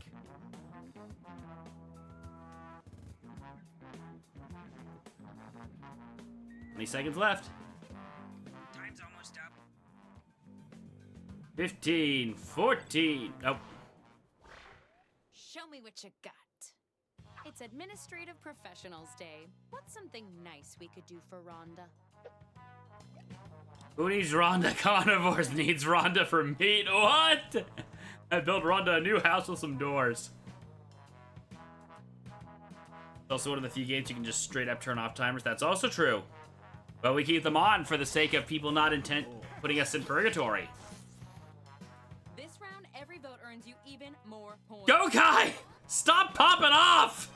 How many seconds left? Time's almost up. 15, 14. Oh. Show me what you got. It's Administrative Professionals Day. What's something nice we could do for Rhonda? Who needs Rhonda? Carnivores needs Rhonda for meat. What? I built Rhonda a new house with some doors. It's also one of the few games you can just straight up turn off timers. That's also true. But we keep them on for the sake of people not putting us in purgatory. This round, every vote earns you even more points. Go, Kai! Stop popping off!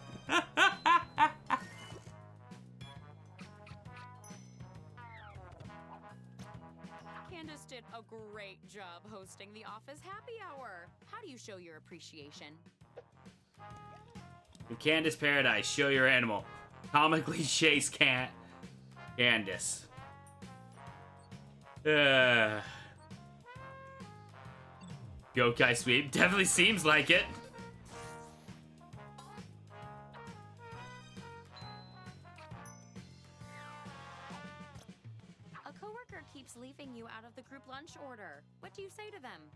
Candace did a great job hosting the office happy hour. How do you show your appreciation? In Candace Paradise, show your animal. Comically chase Candace. Gokai sweep. Definitely seems like it. A coworker keeps leaving you out of the group lunch order. What do you say to them?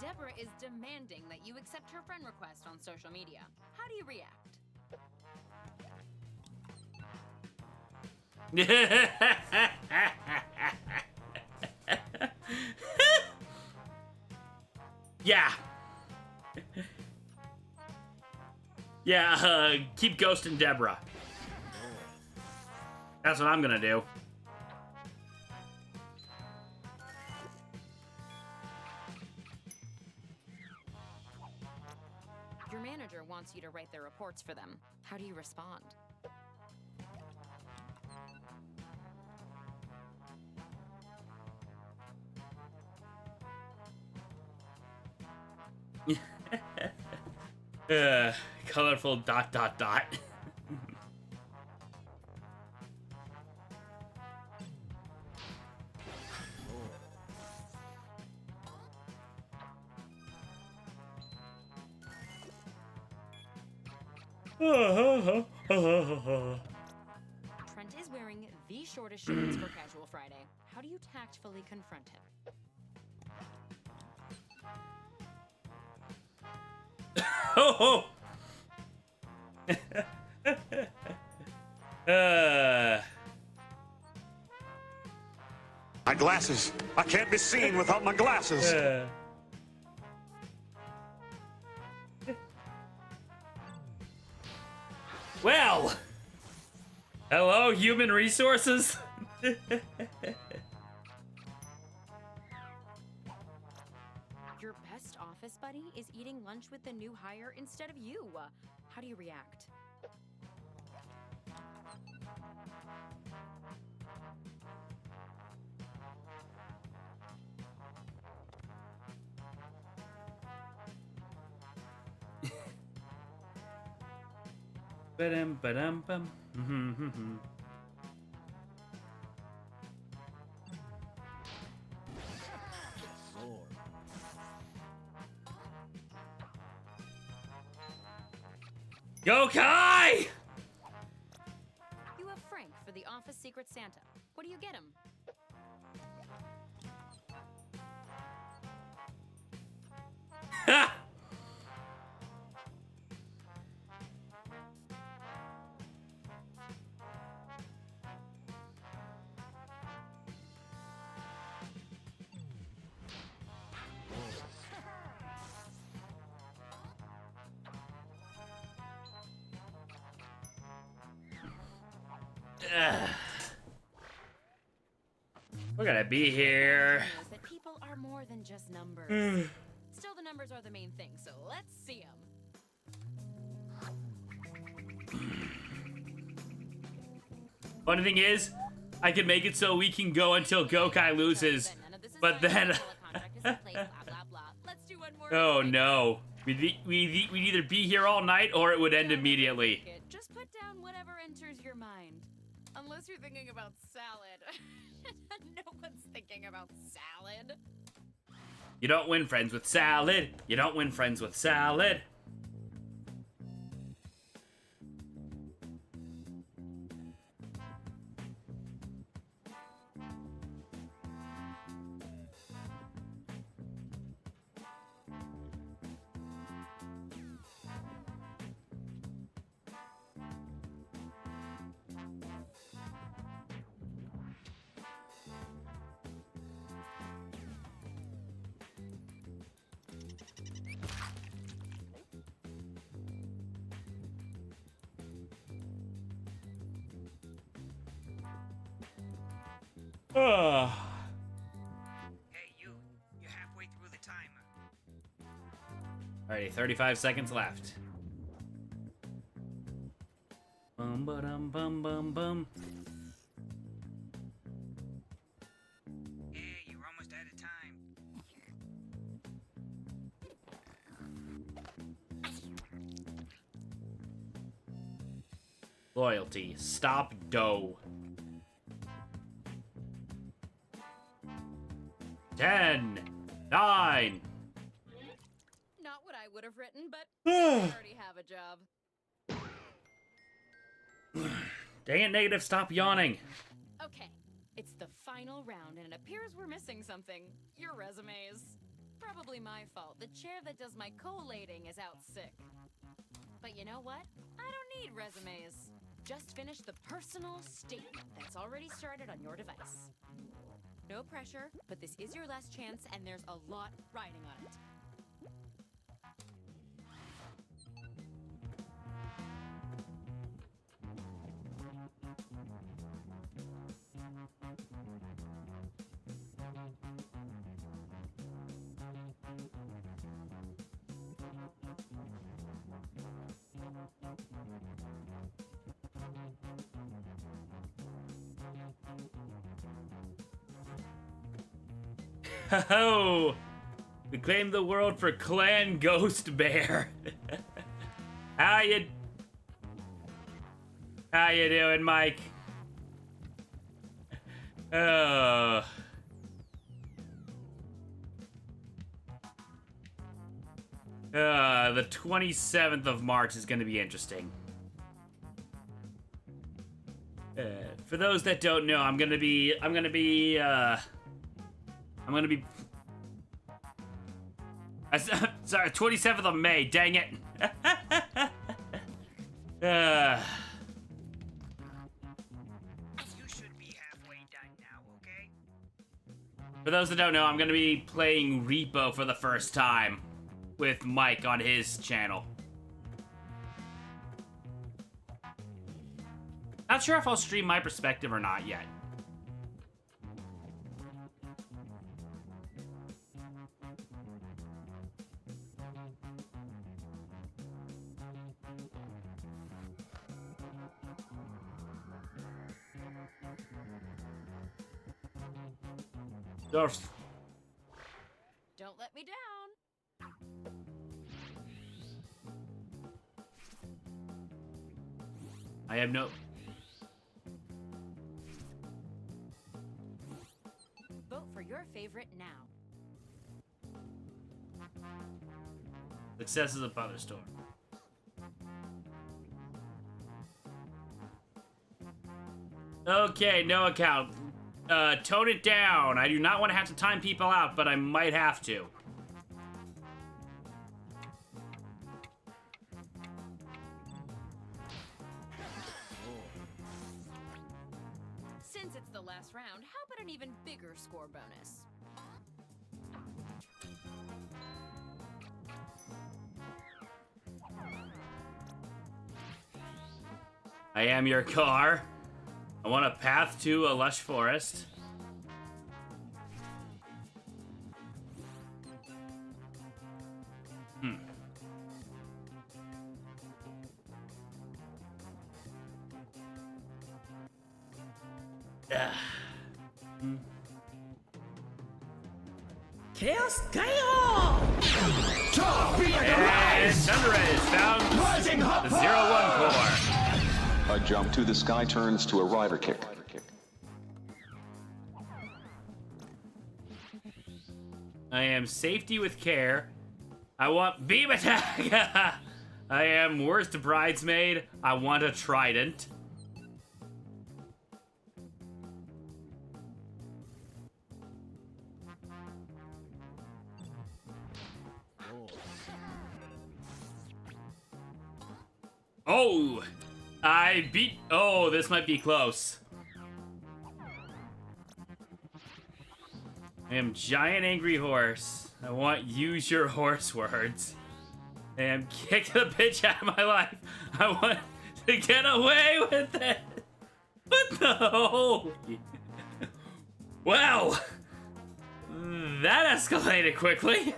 Deborah is demanding that you accept her friend request on social media. How do you react? Yeah. Yeah, keep ghosting Deborah. That's what I'm gonna do. Your manager wants you to write their reports for them. How do you respond? Colorful ... Trent is wearing the shortest shorts for Casual Friday. How do you tactfully confront him? Oh, My glasses. I can't be seen without my glasses. Well, hello, human resources. Your best office buddy is eating lunch with the new hire instead of you. How do you react? Ba-dum, ba-dum, bum. Go Kai! You have Frank for the office Secret Santa. What do you get him? Ha! We're gonna be here. Knows that people are more than just numbers. Still, the numbers are the main thing, so let's see them. Funny thing is, I can make it so we can go until Gokai loses, but then... Oh no. We'd either be here all night or it would end immediately. Just put down whatever enters your mind. Unless you're thinking about salad. No one's thinking about salad. You don't win friends with salad. You don't win friends with salad. Hey, you're halfway through the timer. Alrighty, 35 seconds left. Bum ba dum bum bum bum. Yeah, you're almost out of time. Loyalty. Stop dough. 10, 9. Not what I would have written, but I already have a job. Dang it, Negative, stop yawning. Okay, it's the final round, and it appears we're missing something. Your resumes. probably my fault. The chair that does my collating is out sick. But you know what? I don't need resumes. Just finish the personal statement that's already started on your device. No pressure, but this is your last chance, and there's a lot riding on it. Ho! We claimed the world for Clan Ghost Bear. How you doing, Mike? Oh. The 27th of March is going to be interesting. For those that don't know, I'm gonna be sorry, 27th of May, dang it. You should be halfway done now, okay? For those that don't know, I'm gonna be playing Repo for the first time with Mike on his channel. Not sure if I'll stream my perspective or not yet. Dorf. Don't let me down. I have no... Vote for your favorite now. Success is a thunderstorm. Okay, no account. Tone it down. I do not want to have to time people out, but I might have to. Since it's the last round, how about an even bigger score bonus? I am your car. I want a path to a lush forest. Chaos Gale! And Sunrise found the 0-1 core. A jump to the sky turns to a rider kick. I am safety with care. I want beam attack. I am worst bridesmaid. I want a trident. Oh, I beat. Oh, this might be close. I am giant angry horse. I want use your horse words. I am kick the bitch out of my life. I want to get away with it. What the holy? Well, that escalated quickly.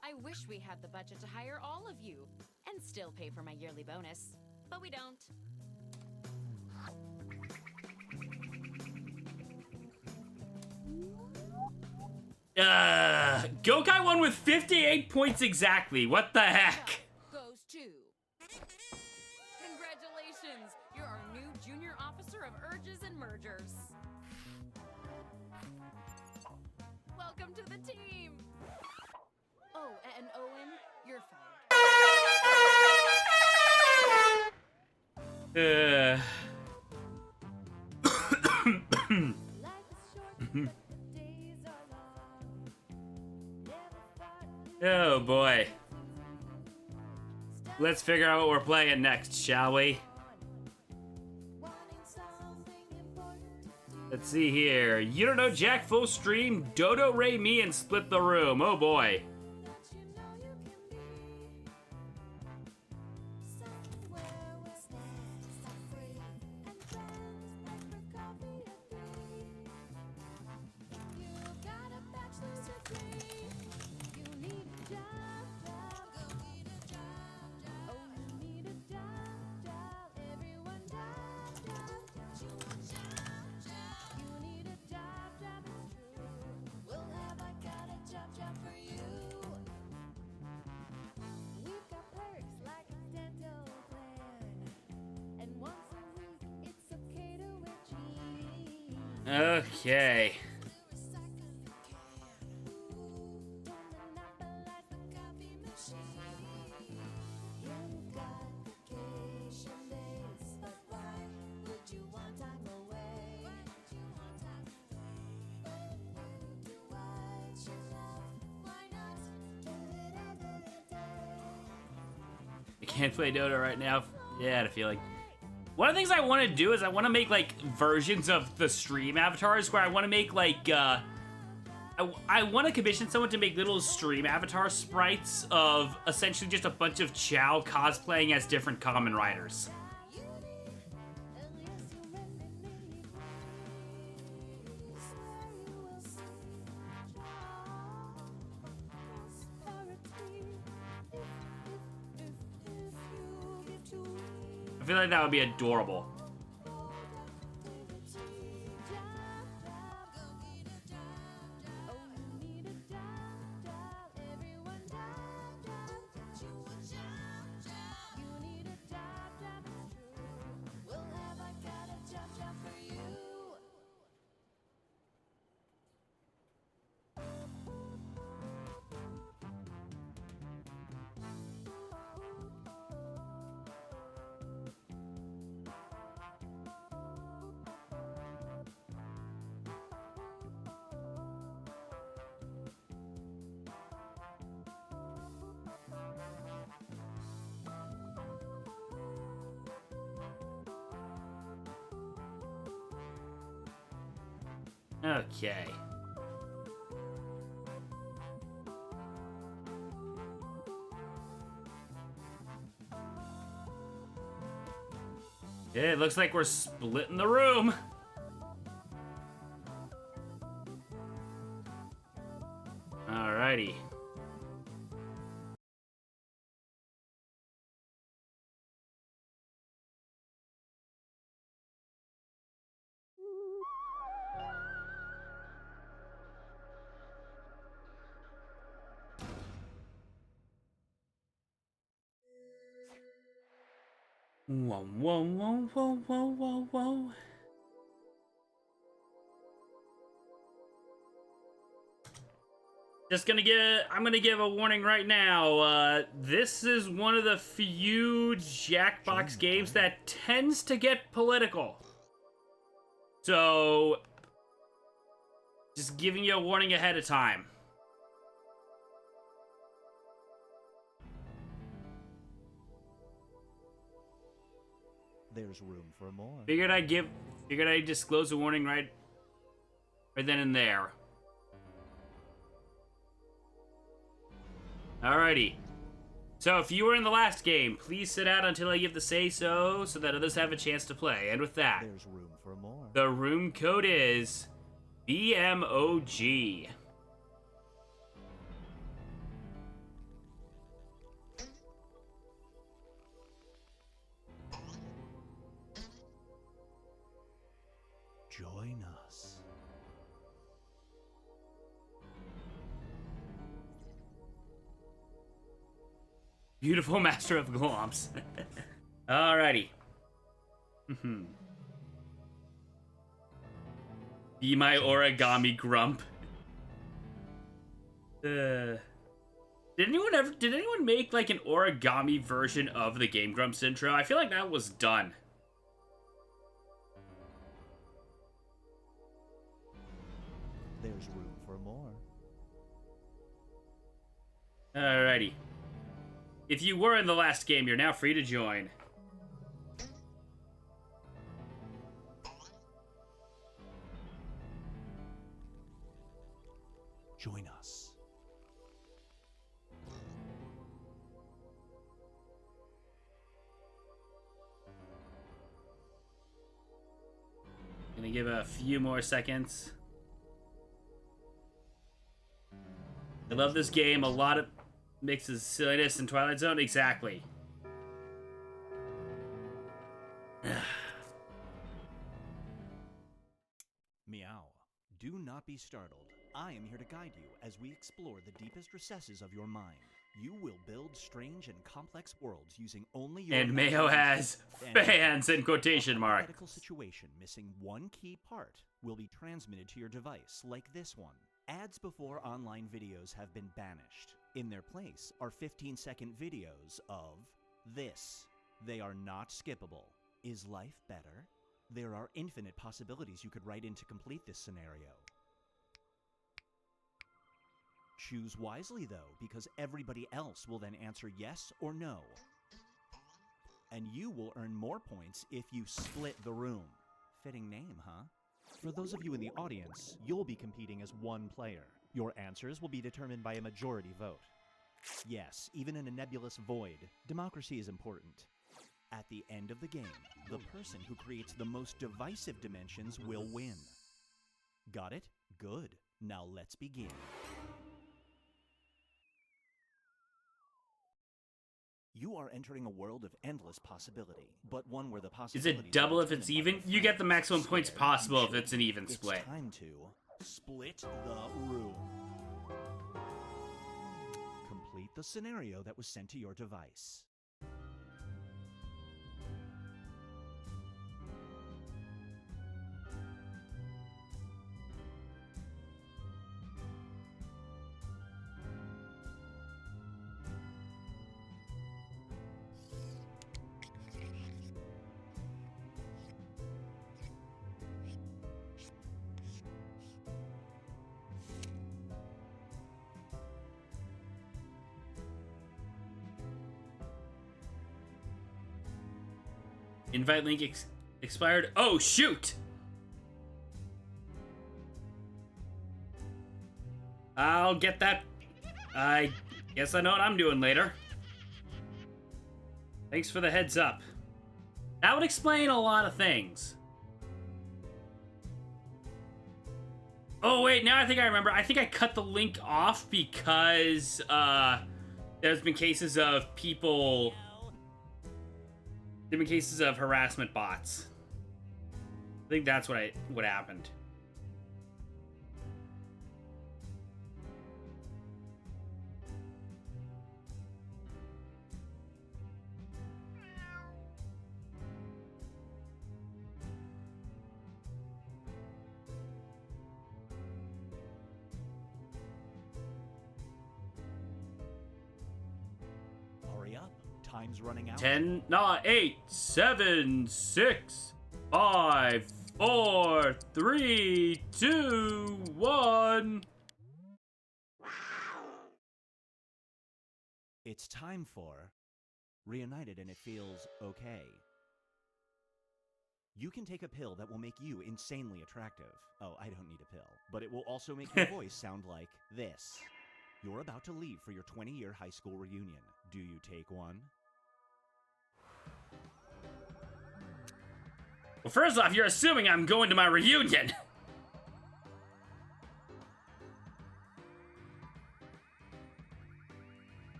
I wish we had the budget to hire all of you and still pay for my yearly bonus, but we don't. Gokai won with 58 points exactly. What the heck? Goes to. Congratulations! You're our new junior officer of urges and mergers. Welcome to the team. Oh, and Owen, you're fired. Oh boy. Let's figure out what we're playing next, shall we? Let's see here. You don't know Jack full stream, Dodo Ray me and split the room. Oh boy. Okay. I can't play Dota right now. Yeah, I had a feeling. One of the things I want to do is I want to make, like, versions of the stream avatars where I want to make, like, I want to commission someone to make little stream avatar sprites of essentially just a bunch of Chow cosplaying as different common riders. I feel like that would be adorable. Okay. Yeah, it looks like we're splitting the room. Alrighty. Whoa, whoa, whoa, whoa, whoa, whoa, whoa. I'm gonna give a warning right now. This is one of the few Jackbox games that tends to get political. So, just giving you a warning ahead of time. There's room for more. Figured I'd disclose a warning right then and there. Alrighty. So if you were in the last game, please sit out until I give the say-so that others have a chance to play. And with that, there's room for more. The room code is BMOG. Join us. Beautiful master of glomps. Alrighty. Be my origami grump. Did anyone make like an origami version of the Game Grumps intro? I feel like that was done. There's room for more. Alrighty. If you were in the last game, you're now free to join. Join us. Gonna give a few more seconds. I love this game. A lot of mixes silliness and Twilight Zone. Exactly. Meow. Do not be startled. I am here to guide you as we explore the deepest recesses of your mind. You will build strange and complex worlds using only your And Mayo has fans in quotation marks. A critical situation missing one key part will be transmitted to your device like this one. Ads before online videos have been banished. In their place are 15-second videos of this. They are not skippable. Is life better? There are infinite possibilities you could write in to complete this scenario. Choose wisely, though, because everybody else will then answer yes or no. And you will earn more points if you split the room. Fitting name, huh? For those of you in the audience, you'll be competing as one player. Your answers will be determined by a majority vote. Yes, even in a nebulous void, democracy is important. At the end of the game, the person who creates the most divisive dimensions will win. Got it? Good. Now let's begin. You are entering a world of endless possibility, but one where the Is possibilities it double if it's even? You get the maximum points possible if it's an even split. It's time to split the room. Complete the scenario that was sent to your device. Invite link expired. Oh, shoot! I'll get that. I guess I know what I'm doing later. Thanks for the heads up. That would explain a lot of things. Oh, wait, now I think I remember. I think I cut the link off because there's been cases of people... There have been cases of harassment bots. I think that's what happened. Hurry up. Time's running out. 10, 9, 8, 7, 6, 5, 4, 3, 2, 1. It's time for Reunited and It Feels Okay. You can take a pill that will make you insanely attractive. Oh, I don't need a pill. But it will also make your voice sound like this. You're about to leave for your 20-year high school reunion. Do you take one? Well, first off, you're assuming I'm going to my reunion.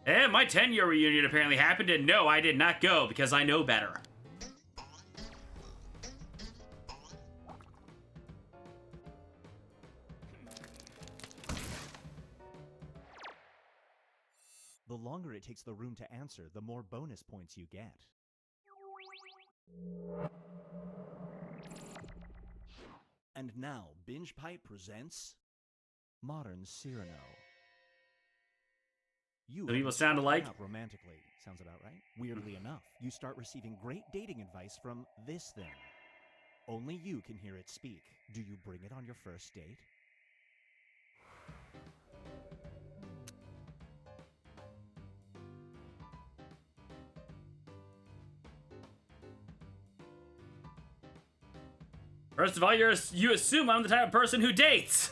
And my 10-year reunion apparently happened, and no, I did not go because I know better. The longer it takes the room to answer, the more bonus points you get. And now, Binge Pipe presents Modern Cyrano. You Do people are sound alike? hooking up romantically. Sounds about right. Weirdly enough, you start receiving great dating advice from this thing. Only you can hear it speak. Do you bring it on your first date? First of all, you assume I'm the type of person who dates.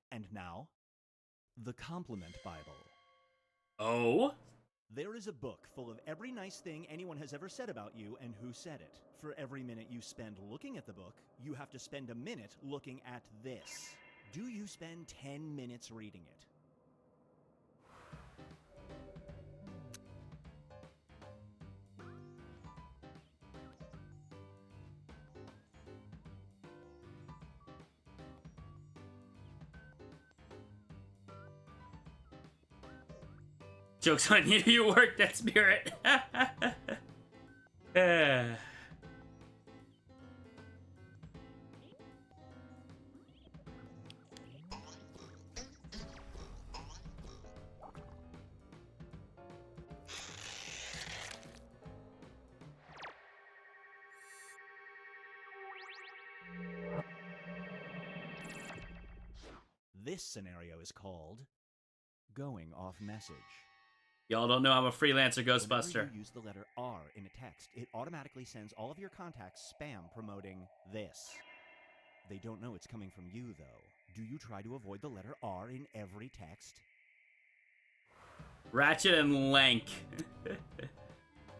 And now, the Compliment Bible. Oh? There is a book full of every nice thing anyone has ever said about you and who said it. For every minute you spend looking at the book, you have to spend a minute looking at this. Do you spend 10 minutes reading it? Joke's on you, you work that spirit. This scenario is called Going Off Message. Y'all don't know I'm a freelancer Whenever Ghostbuster. you use the letter R in a text, it automatically sends all of your contacts spam promoting this. They don't know it's coming from you, though. Do you try to avoid the letter R in every text? Ratchet and Lank.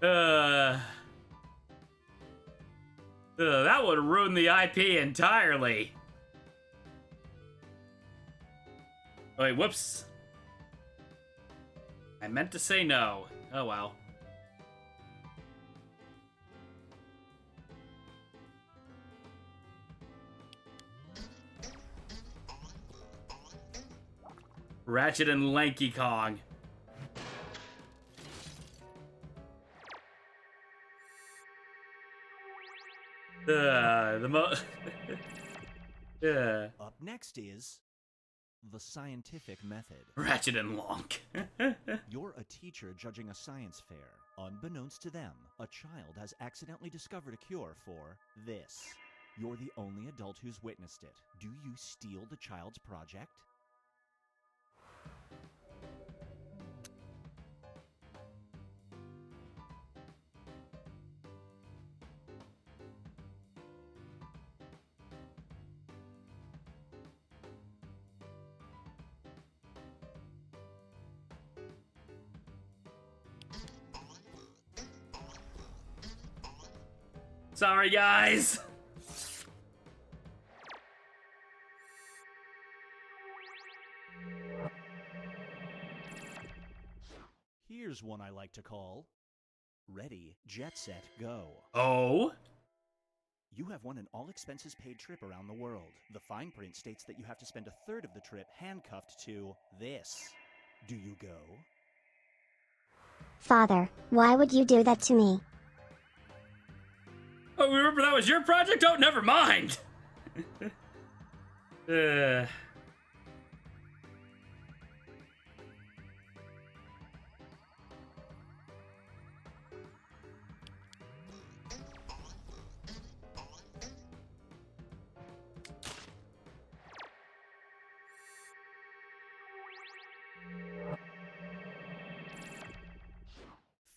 That would ruin the IP entirely. Wait, whoops. I meant to say no. Oh well. Ratchet and Lanky Kong. Up next is the scientific method. Ratchet and Lonk. You're a teacher judging a science fair. Unbeknownst to them, a child has accidentally discovered a cure for this. You're the only adult who's witnessed it. Do you steal the child's project? Sorry, guys. Here's one I like to call Ready, Jet Set, Go. Oh? You have won an all-expenses-paid trip around the world. The fine print states that you have to spend a third of the trip handcuffed to this. Do you go? Father, why would you do that to me? Oh, remember that was your project? Oh, never mind.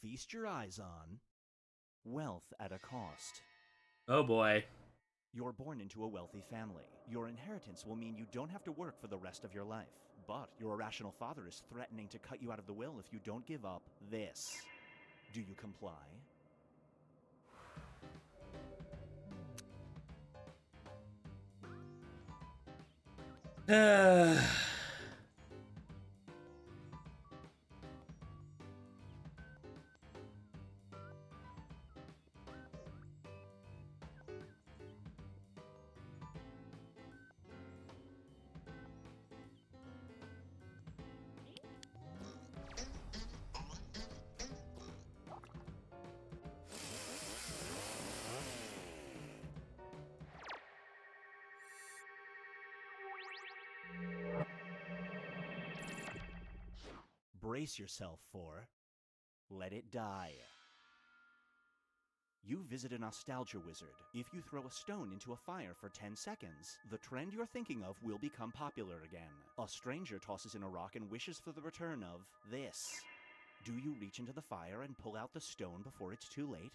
Feast your eyes on wealth at a cost. Oh boy. You're born into a wealthy family. Your inheritance will mean you don't have to work for the rest of your life. But your irrational father is threatening to cut you out of the will if you don't give up this. Do you comply? Brace yourself for Let It Die. You visit a nostalgia wizard. If you throw a stone into a fire for 10 seconds, the trend you're thinking of will become popular again. A stranger tosses in a rock and wishes for the return of this. Do you reach into the fire and pull out the stone before it's too late?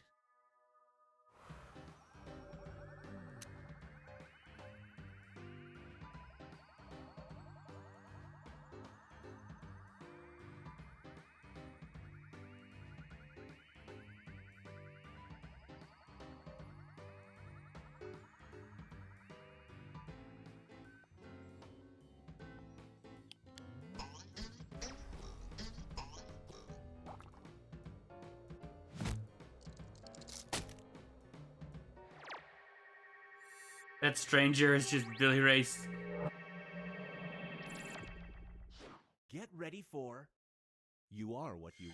That stranger is just Billy Ray's. Get ready for You Are What You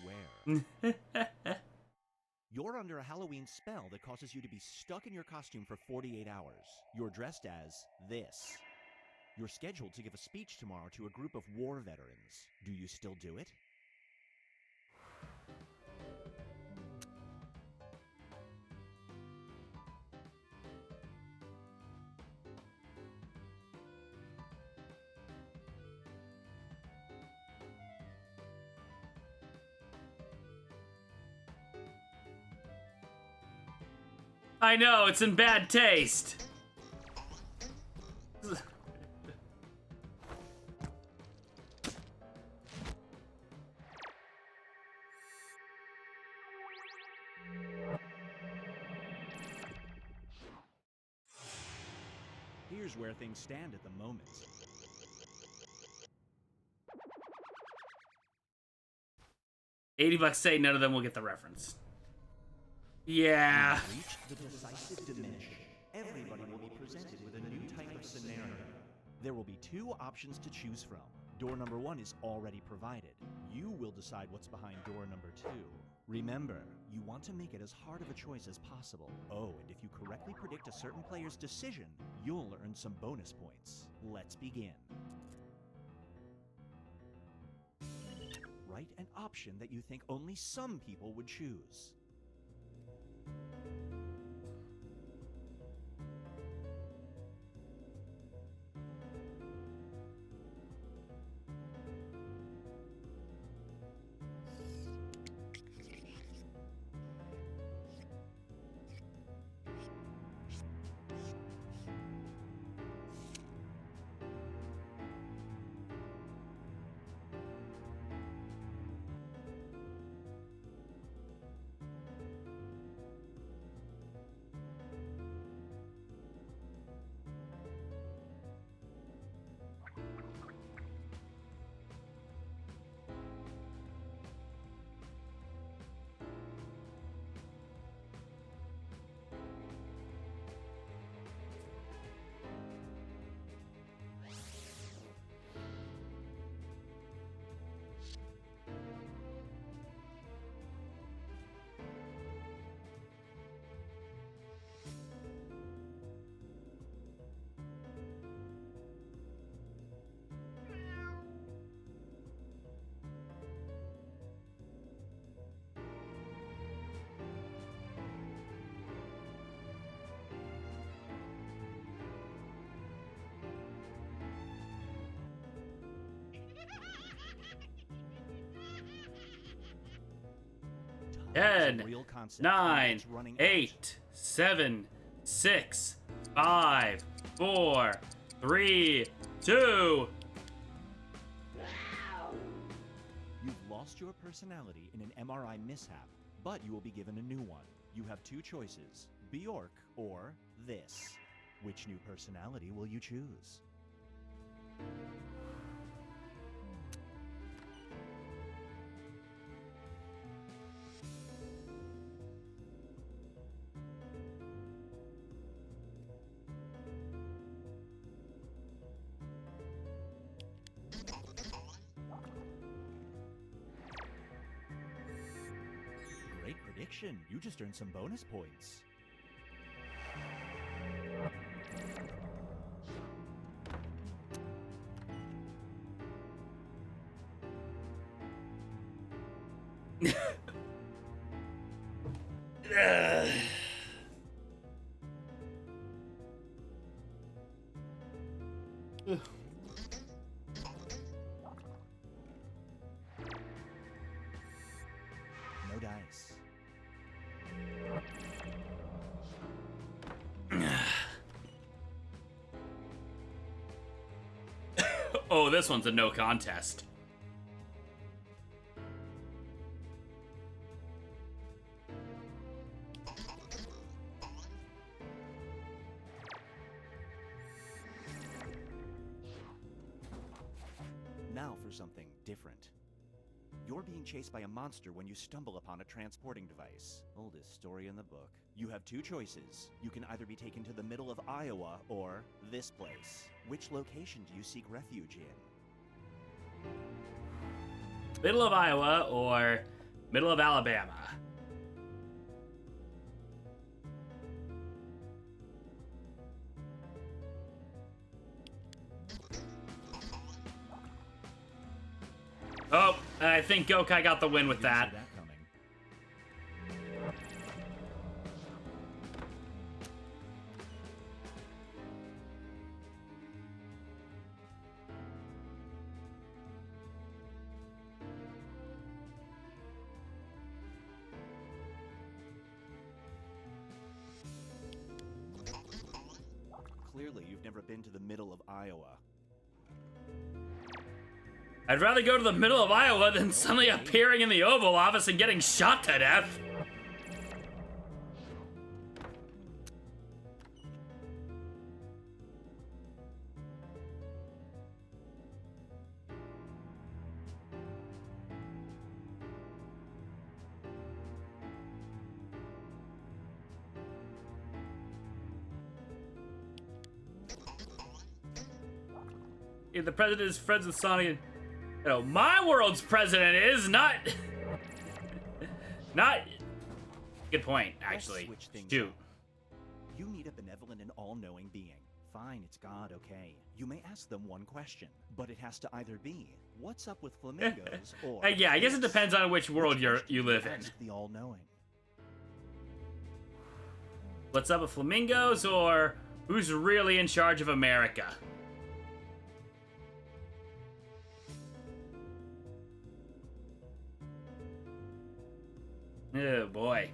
Wear. You're under a Halloween spell that causes you to be stuck in your costume for 48 hours. You're dressed as this. You're scheduled to give a speech tomorrow to a group of war veterans. Do you still do it? I know, it's in bad taste. Here's where things stand at the moment. $80 say none of them will get the reference. Yeah. You've reached the decisive dimension. Everybody will be presented with a new type of scenario. There will be two options to choose from. Door number 1 is already provided. You will decide what's behind door number 2. Remember, you want to make it as hard of a choice as possible. Oh, and if you correctly predict a certain player's decision, you'll earn some bonus points. Let's begin. Write an option that you think only some people would choose. Ten, 9, 8, 7, 6, 5, 4, 3, 2. You've lost your personality in an MRI mishap. but you will be given a new one. You have two choices, Bjork or this. Which new personality will you choose? Great prediction. You just earned some bonus points. No dice. Oh, this one's a no contest. Now for something different. You're being chased by a monster when you stumble upon a transporting device. Oldest story in the book. You have two choices. You can either be taken to the middle of Iowa or this place. Which location do you seek refuge in? Middle of Iowa or middle of Alabama? Oh, I think Gokai got the win with that. Clearly, you've never been to the middle of Iowa. I'd rather go to the middle of Iowa than suddenly appearing in the Oval Office and getting shot to death. If the president is friends with Sonic, you know, my world's president is not. Not. Good point, actually. Shoot. You need a benevolent and all-knowing being. Fine, it's God, okay. You may ask them one question, but it has to either be, what's up with flamingos, or... Yeah, I guess it depends on which world you live in. The all-knowing. What's up with flamingos, or who's really in charge of America? Oh boy.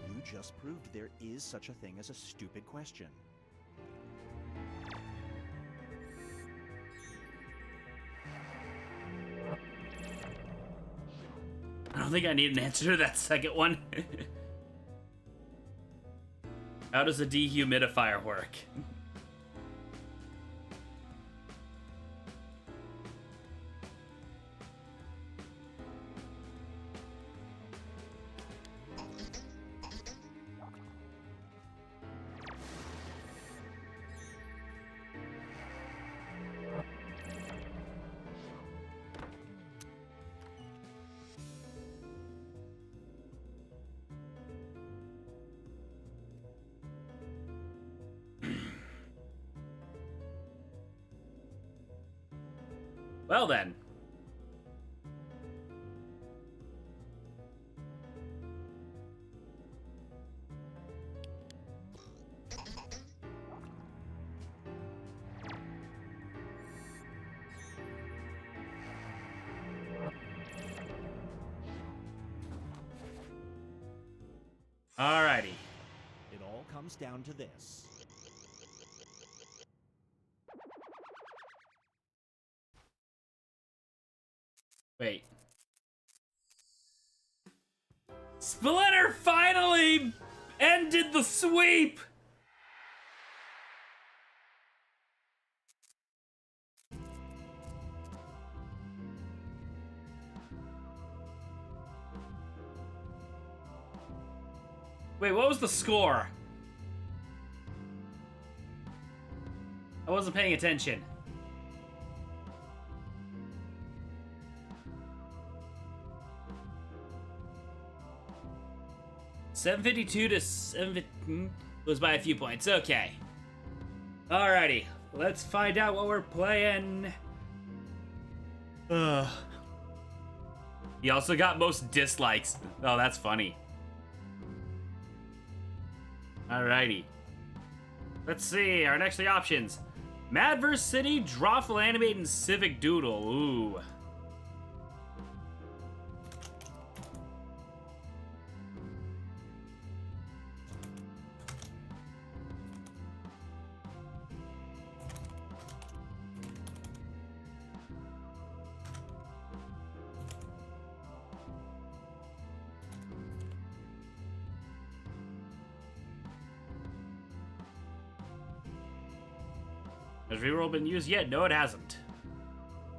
You just proved there is such a thing as a stupid question. I don't think I need an answer to that second one. How does a dehumidifier work? Well then. Alrighty. It all comes down to this. Wait. Splinter finally ended the sweep! Wait, what was the score? I wasn't paying attention. $752 to 750 was by a few points. Okay. Alrighty. Let's find out what we're playing. He also got most dislikes. Oh, that's funny. Alrighty. Let's see. Our next three options. Madverse City, Drawful Animate, and Civic Doodle. Ooh. Has reroll been used yet? No, it hasn't.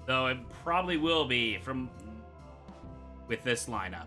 Though it probably will be with this lineup.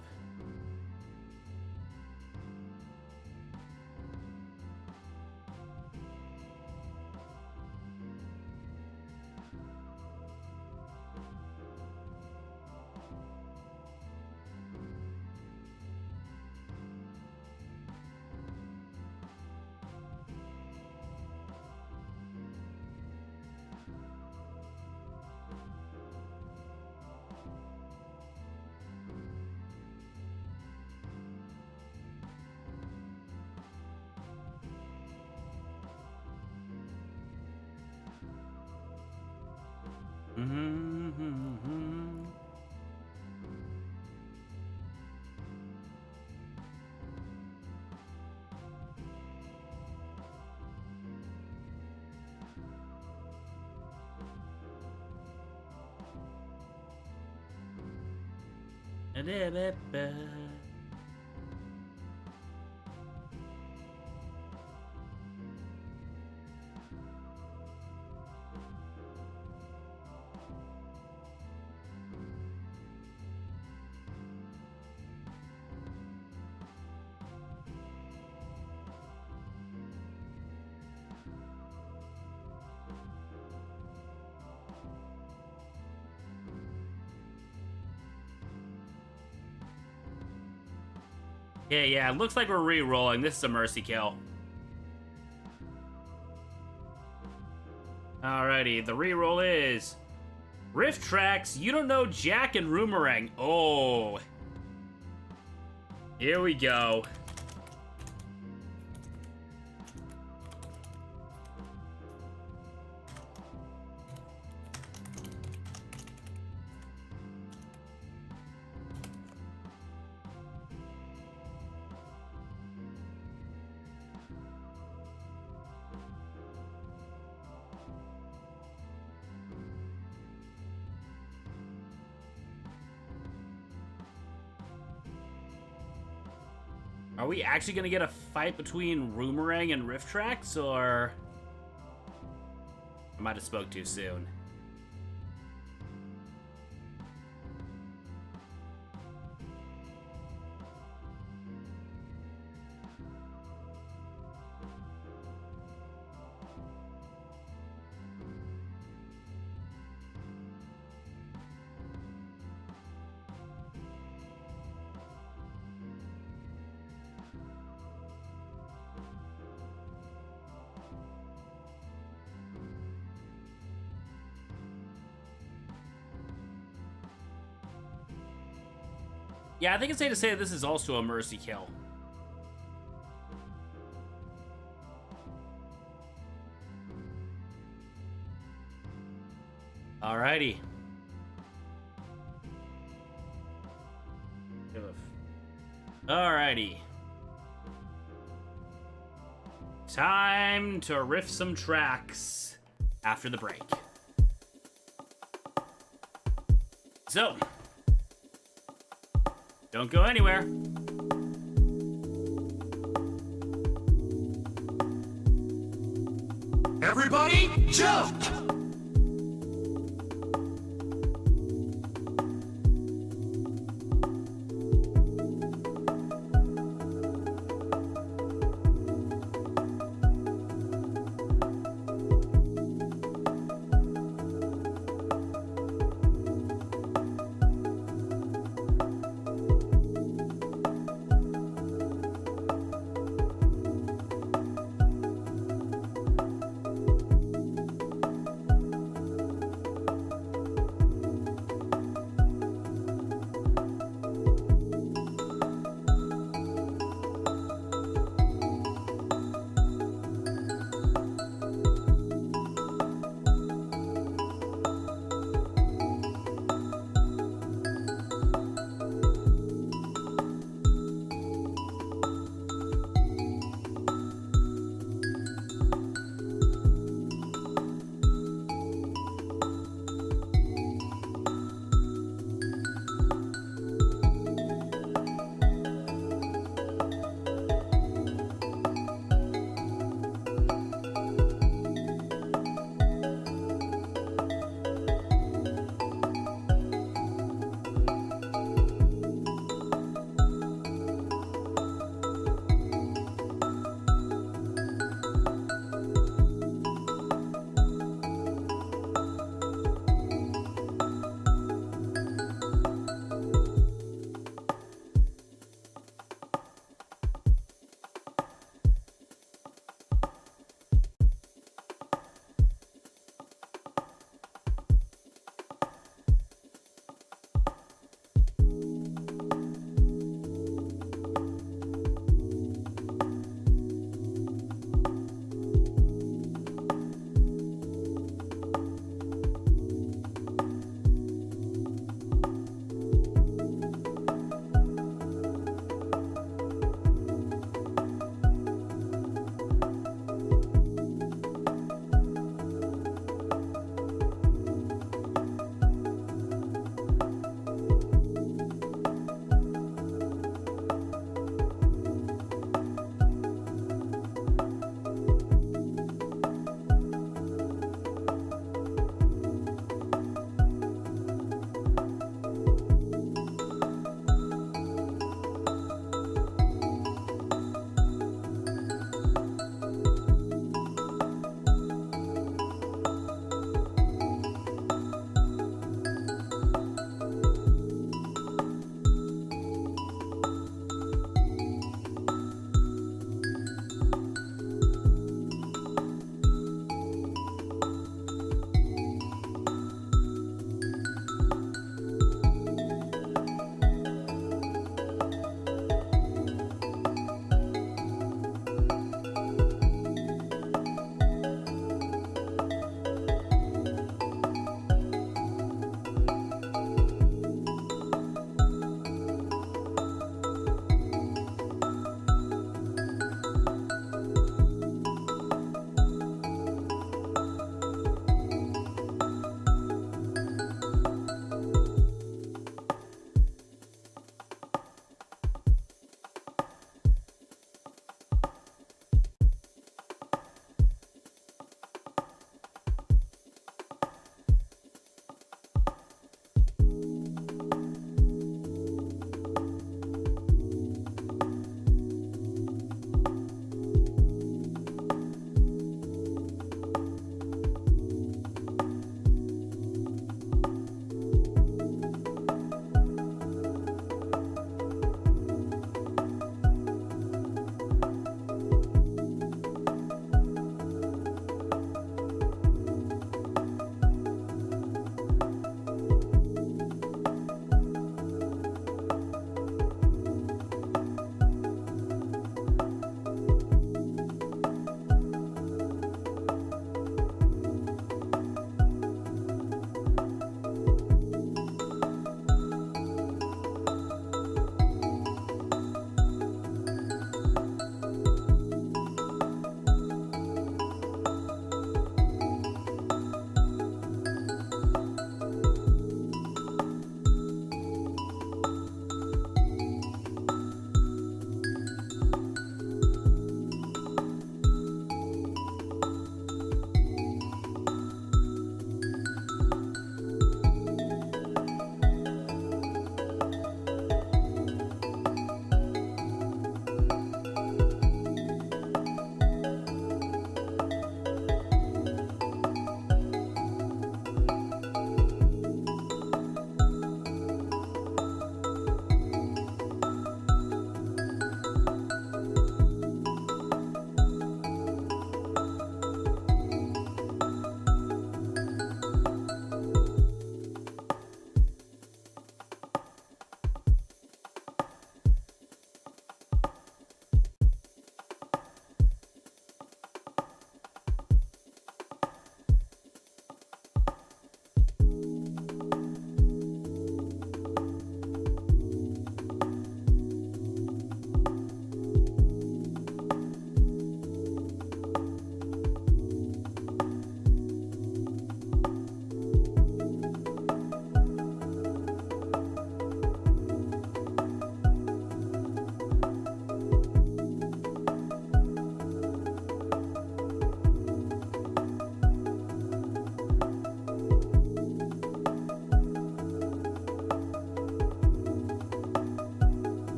Yeah, it looks like we're re-rolling. This is a mercy kill. Alrighty, the re-roll is Rift Tracks, You Don't Know Jack, and Roomerang. Oh. Here we go. Are we actually gonna get a fight between Roomerang and Rift Tracks, or I might have spoke too soon? Yeah, I think it's safe to say that this is also a mercy kill. Alrighty. Alrighty. Time to riff some tracks after the break. So, Don't go anywhere. Everybody, jump!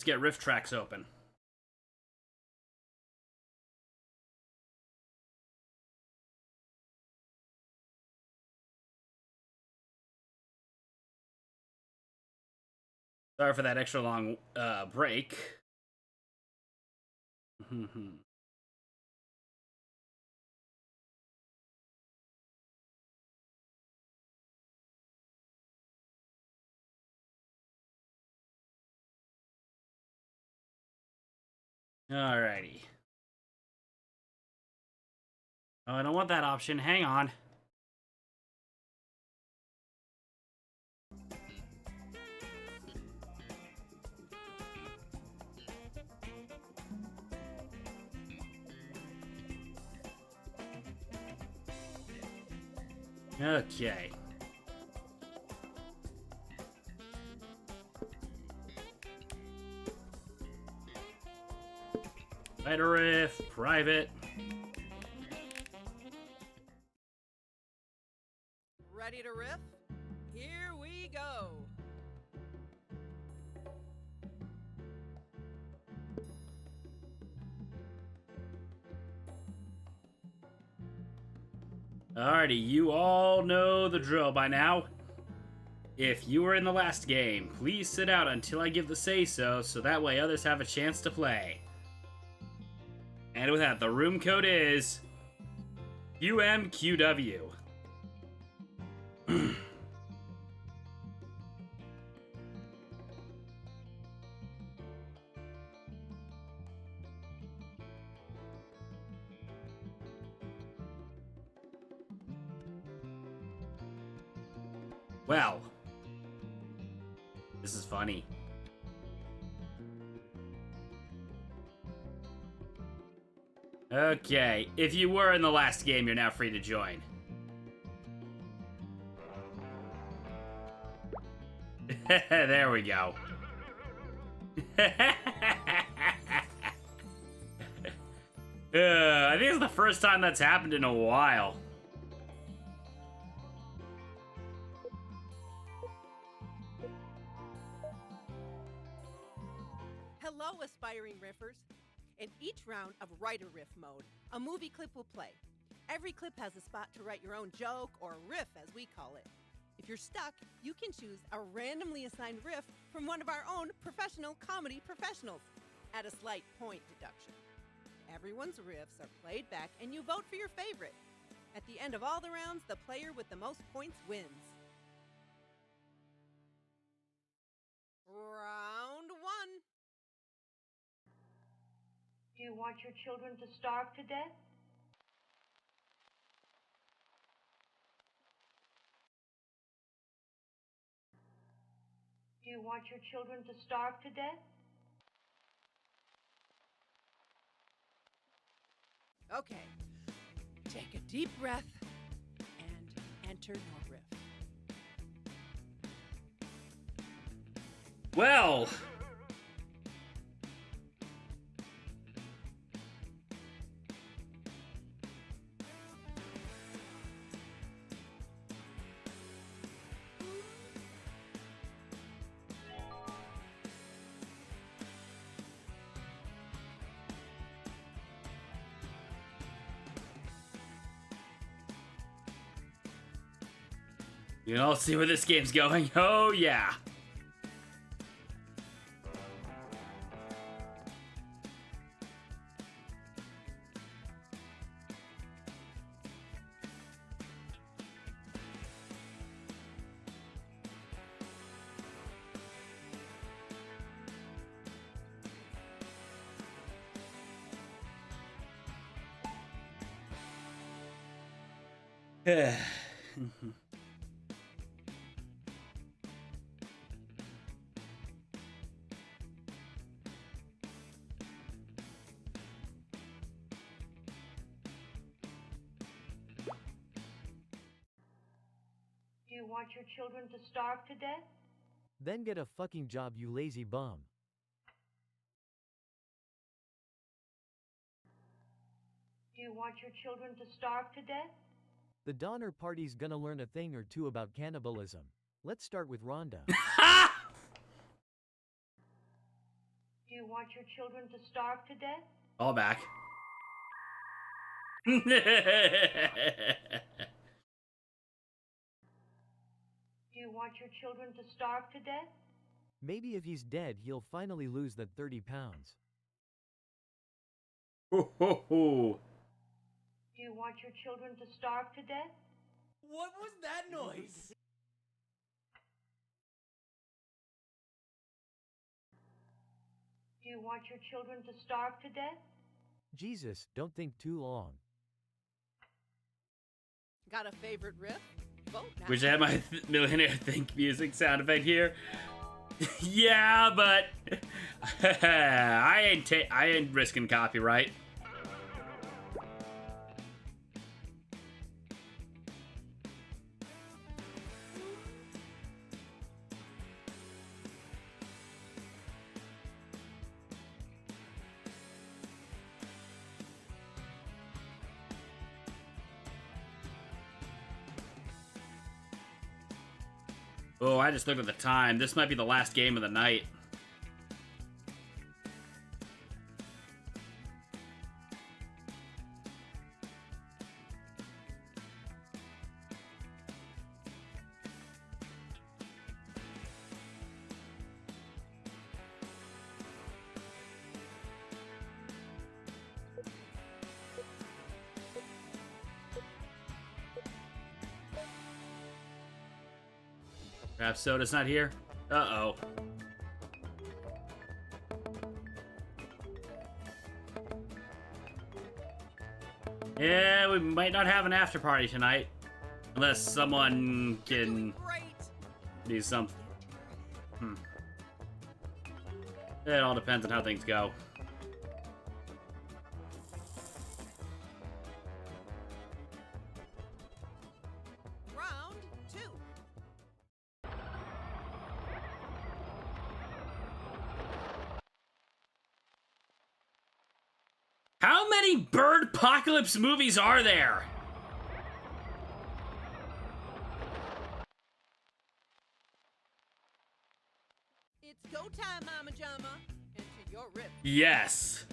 get riff tracks open. Sorry for that extra long break. Alrighty. Oh, I don't want that option. Hang on. Okay. Fighter riff, private. Ready to riff? Here we go. Alrighty, you all know the drill by now. If you were in the last game, please sit out until I give the say-so, so that way others have a chance to play. And with that, the room code is UMQW. Well, this is funny. Okay, if you were in the last game, you're now free to join. There we go. I think it's the first time that's happened in a while. Hello, aspiring riffers. In each round of Writer Riff mode, a movie clip will play. Every clip has a spot to write your own joke, or riff as we call it. If you're stuck, you can choose a randomly assigned riff from one of our own professional comedy professionals at a slight point deduction. Everyone's riffs are played back and you vote for your favorite. At the end of all the rounds, the player with the most points wins. Round one. Do you want your children to starve to death? Do you want your children to starve to death? Okay, take a deep breath and enter your riff. Well, you all see where this game's going. Oh, yeah. Do you want your children to starve to death? Then get a fucking job, you lazy bum. Do you want your children to starve to death? The Donner Party's gonna learn a thing or two about cannibalism. Let's start with Rhonda. want your children to starve to death? All back. Do you want your children to starve to death? Maybe if he's dead, he'll finally lose that 30 pounds. Ho, ho, ho. Do you want your children to starve to death? What was that noise? Do you want your children to starve to death? Jesus, don't think too long. Got a favorite riff? Vote now. Wish I had my millionaire think music sound effect here. Yeah, but I ain't risking copyright. Oh, I just looked at the time. This might be the last game of the night. Perhaps Soda's not here? Uh-oh. Yeah, we might not have an after party tonight. Unless someone can do something. It all depends on how things go. Round 2. How many bird apocalypse movies are there? It's go time, Mama Jama. Enter your rip. Yes.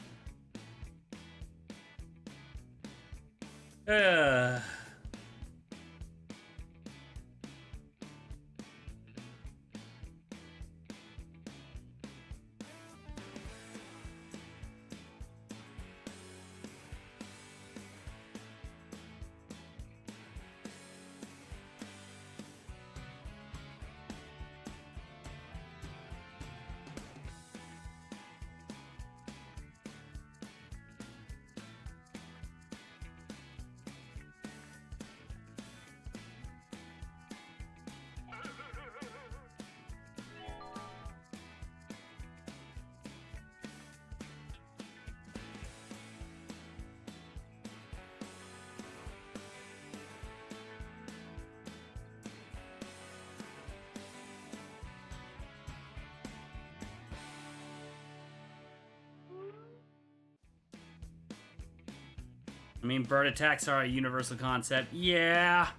I mean, bird attacks are a universal concept. Yeah.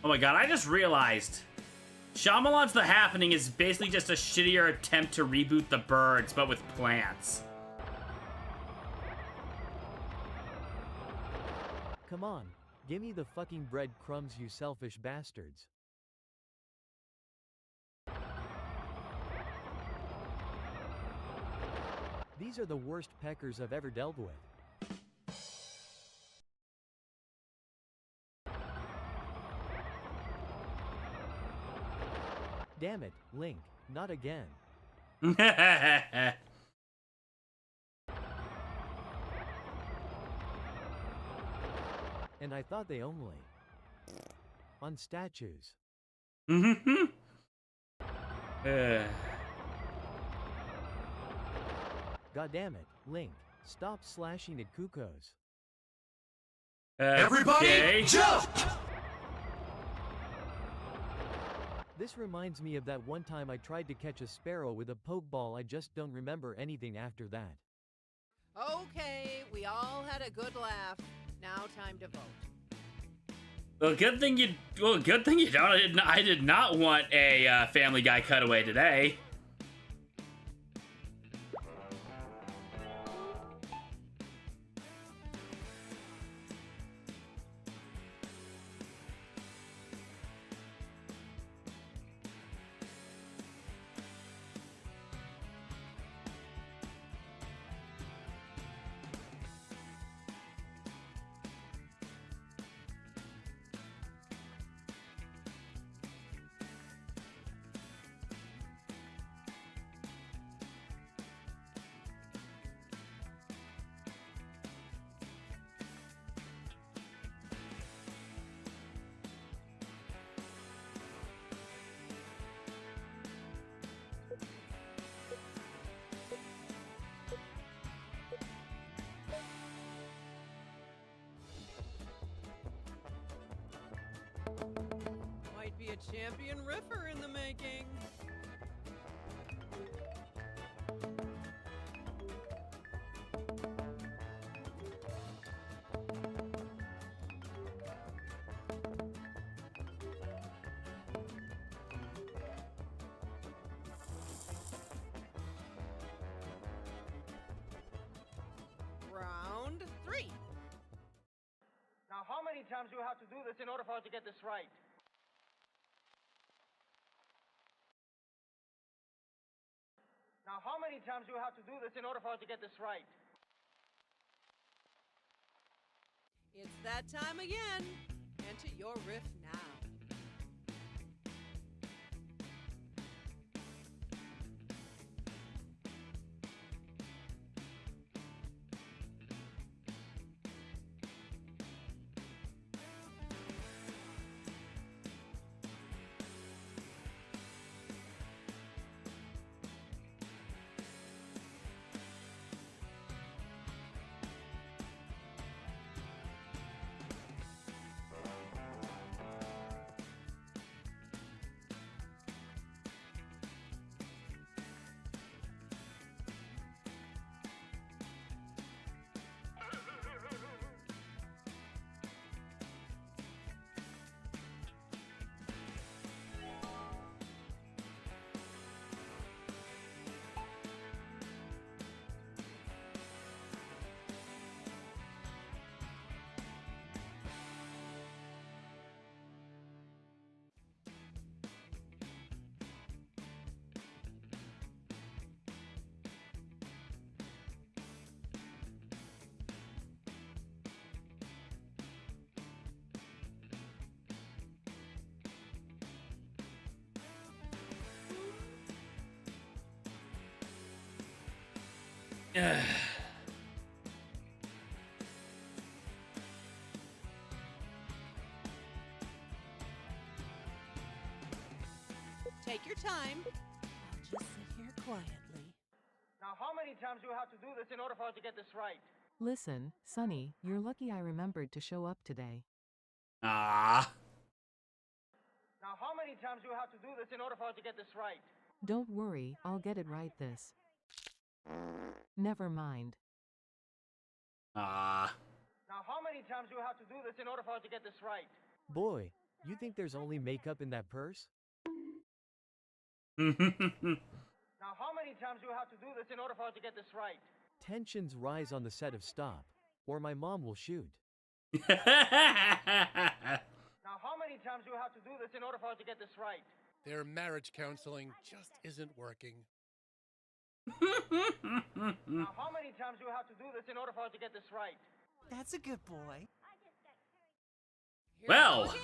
Oh my god, I just realized Shyamalan's The Happening is basically just a shittier attempt to reboot The Birds, but with plants. Come on, give me the fucking breadcrumbs, you selfish bastards. These are the worst peckers I've ever dealt with. Damn it, Link, not again. And I thought they only on statues. God damn it, Link, stop slashing at Kukos. Everybody, jump! This reminds me of that one time I tried to catch a sparrow with a pokeball. I just don't remember anything after that. Okay, we all had a good laugh. Now time to vote. Well, good thing you don't. I did not want a Family Guy cutaway today. Might be a champion riffer in the making. Round 3. Now, how many times do you have to do this in order for us to get this right? Now, how many times do you have to do this in order for us to get this right? It's that time again. Enter your riff now. Take your time. I'll just sit here quietly. Now, how many times do you have to do this in order for us to get this right? Listen, Sonny, you're lucky I remembered to show up today. Ah. Now, how many times do you have to do this in order for us to get this right? Don't worry, I'll get it right this. Never mind. Ah. Now, how many times do you have to do this in order for us to get this right? Boy, you think there's only makeup in that purse? Now, how many times do you have to do this in order for us to get this right? Tensions rise on the set of Stop, or my mom will shoot. Now, how many times do you have to do this in order for us to get this right? Their marriage counseling just isn't working. Now, how many times do you have to do this in order for us to get this right? That's a good boy. Well. Time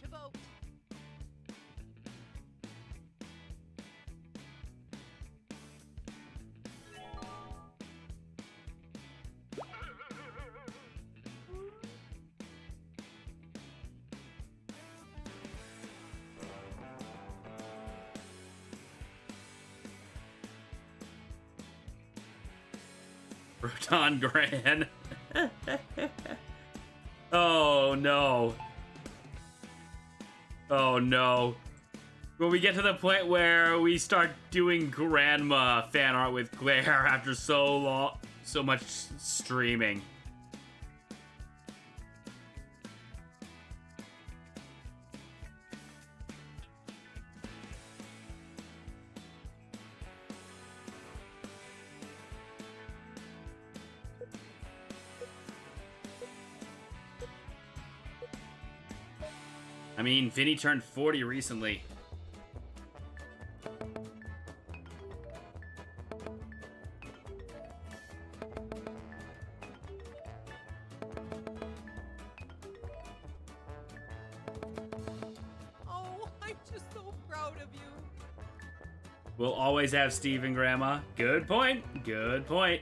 to vote. Rotan Gran. Oh no. Oh no. When we get to the point where we start doing grandma fan art with glare after so much streaming. I mean, Vinny turned 40 recently. Oh, I'm just so proud of you. We'll always have Steve and Grandma. Good point. Good point.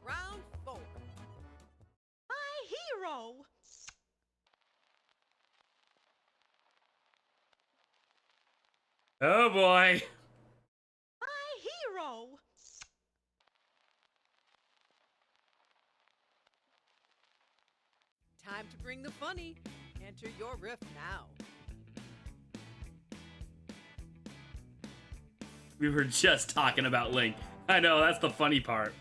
Round 4. My hero. Oh boy. My hero. Time to bring the funny. Enter your riff now. We were just talking about Link. I know, that's the funny part.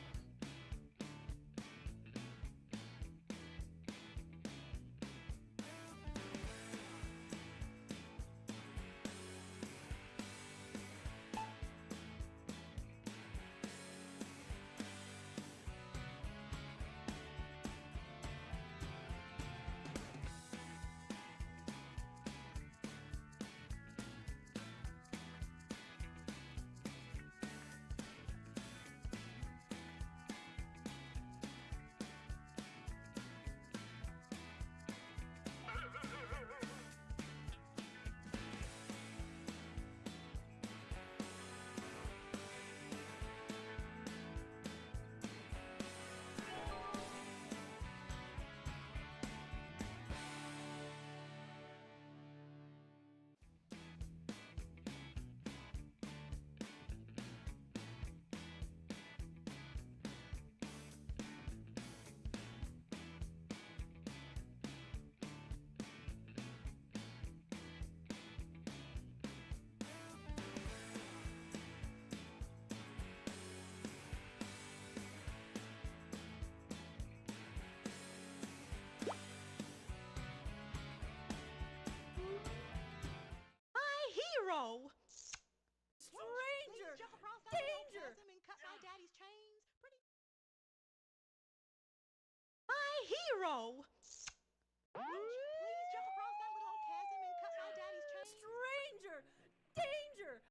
My hero. Stranger. Danger. My hero. Stranger. Danger.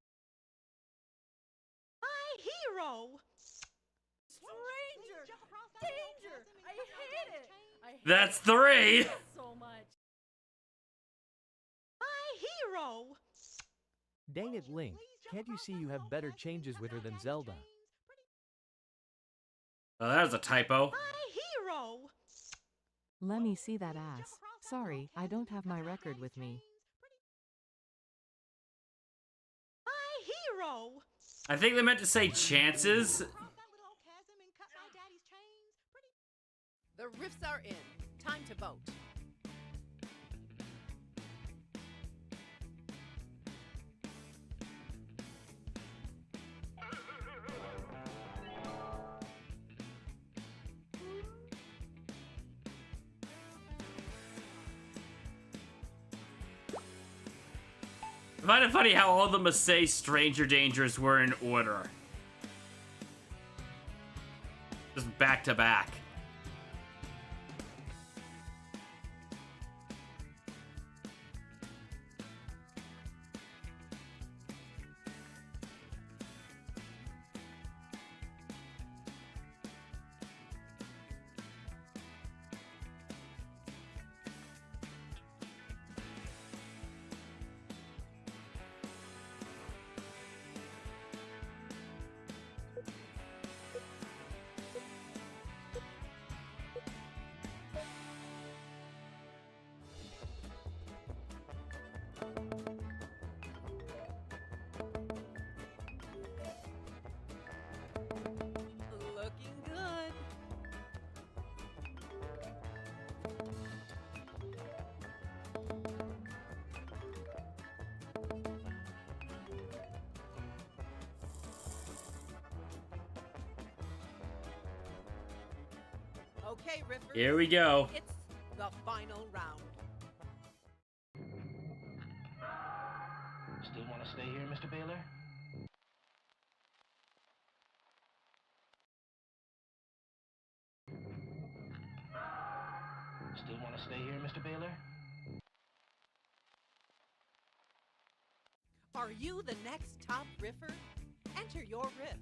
My hero. Stranger. Danger. I hate it. I hate That's 3. it so much. My hero. Dang it, Link. Can't you see you have better changes with her than Zelda? Oh, that was a typo. My hero. Let me see that ass. Sorry, I don't have my record with me. My hero. I think they meant to say chances. The riffs are in. Time to vote. I find it funny how all the Maasai Stranger Dangers were in order. Just back to back. Okay, Riffers. Here we go. It's the final round. Still want to stay here, Mr. Baylor? Still want to stay here, Mr. Baylor? Are you the next top Riffer? Enter your riff.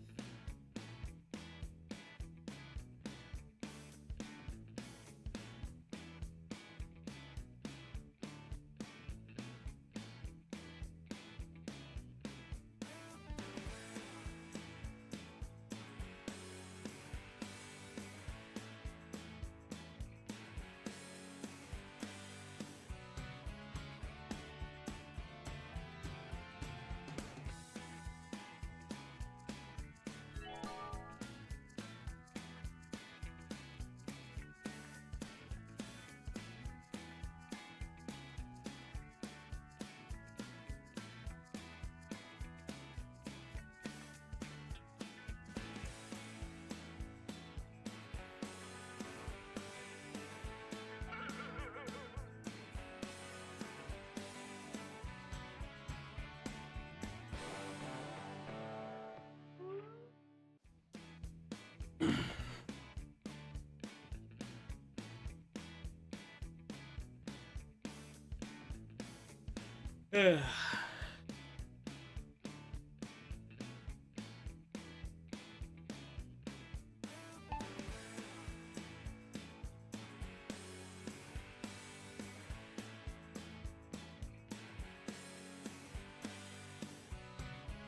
Ugh.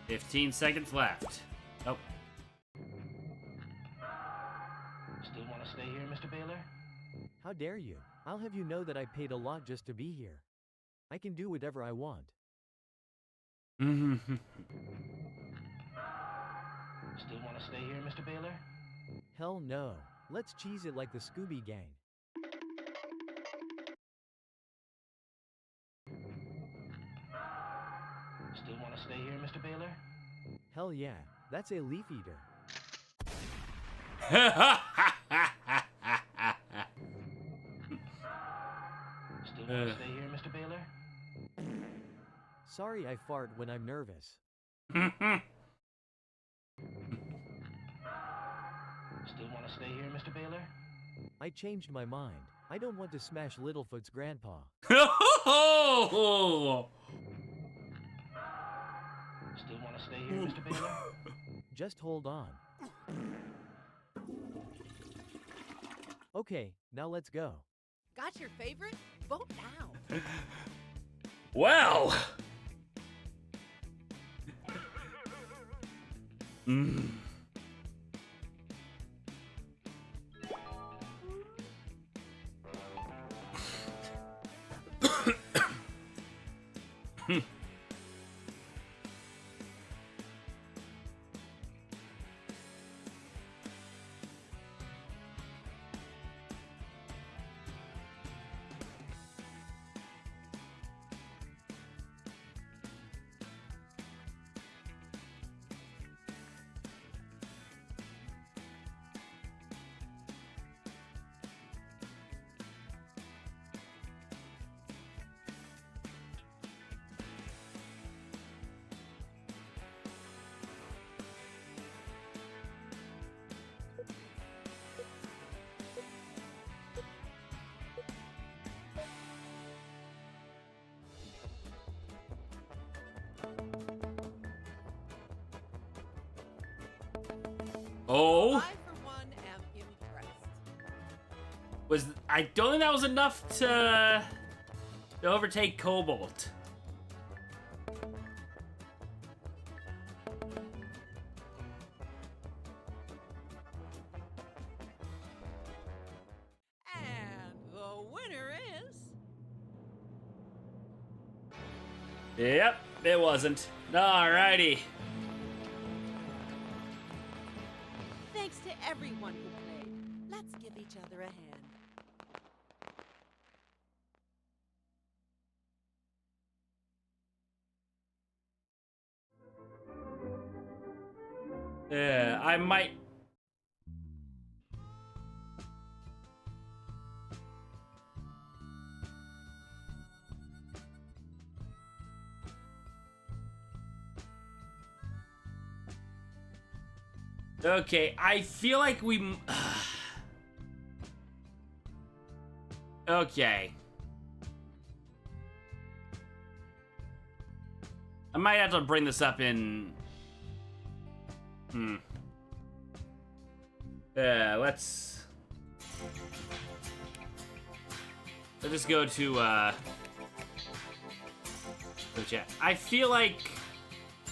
$15 left. Oh. Still want to stay here, Mr. Baylor? How dare you? I'll have you know that I paid a lot just to be here. I can do whatever I want. Still want to stay here, Mr. Baylor? Hell no. Let's cheese it like the Scooby Gang. Still want to stay here, Mr. Baylor? Hell yeah. That's a leaf eater. Still want to stay here, Mr. Baylor? Sorry, I fart when I'm nervous. Still want to stay here, Mr. Baylor? I changed my mind. I don't want to smash Littlefoot's grandpa. Still want to stay here, Mr. Baylor? Just hold on. Okay, now let's go. Got your favorite? Vote now. Well. Mm. Oh. I, for one, am impressed. I don't think that was enough to overtake Cobalt. And the winner is... Yep, it wasn't. Alrighty. Thanks to everyone who played. Let's give each other a hand. I might. Okay, I feel like we... Okay. I might have to bring this up in... Let's just go to, the chat. I feel like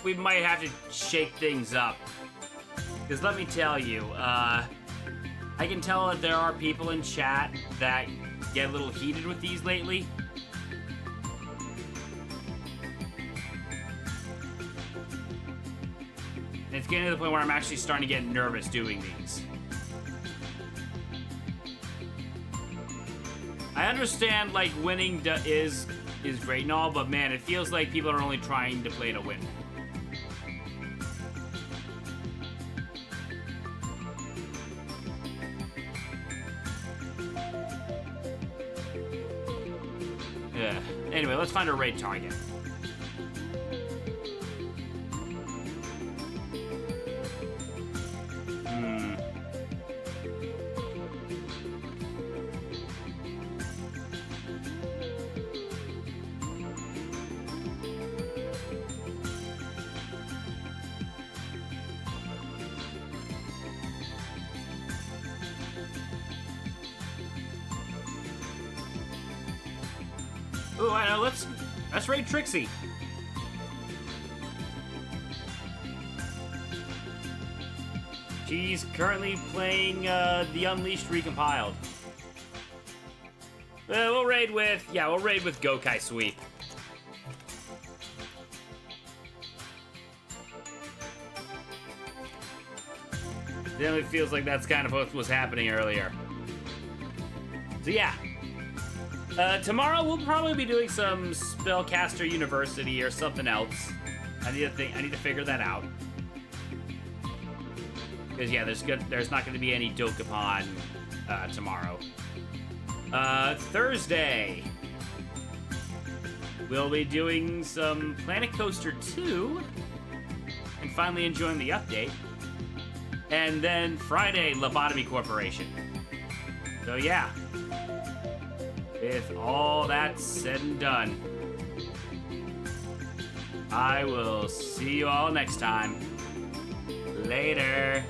we might have to shake things up. Because let me tell you, I can tell that there are people in chat that get a little heated with these lately. And it's getting to the point where I'm actually starting to get nervous doing these. I understand, like, winning is great and all, but man, it feels like people are only trying to play to win. Yeah. Anyway, let's find a raid target. Ooh, I know, let's raid Trixie. She's currently playing the Unleashed Recompiled. We'll raid with Gokai Sweep. Then it feels like that's kind of what was happening earlier. So yeah. Tomorrow we'll probably be doing some Spellcaster University or something else. I need to figure that out. Because yeah, there's not going to be any Dokapon tomorrow. Thursday we'll be doing some Planet Coaster 2 and finally enjoying the update. And then Friday, Lobotomy Corporation. So yeah. With all that said and done, I will see you all next time. Later.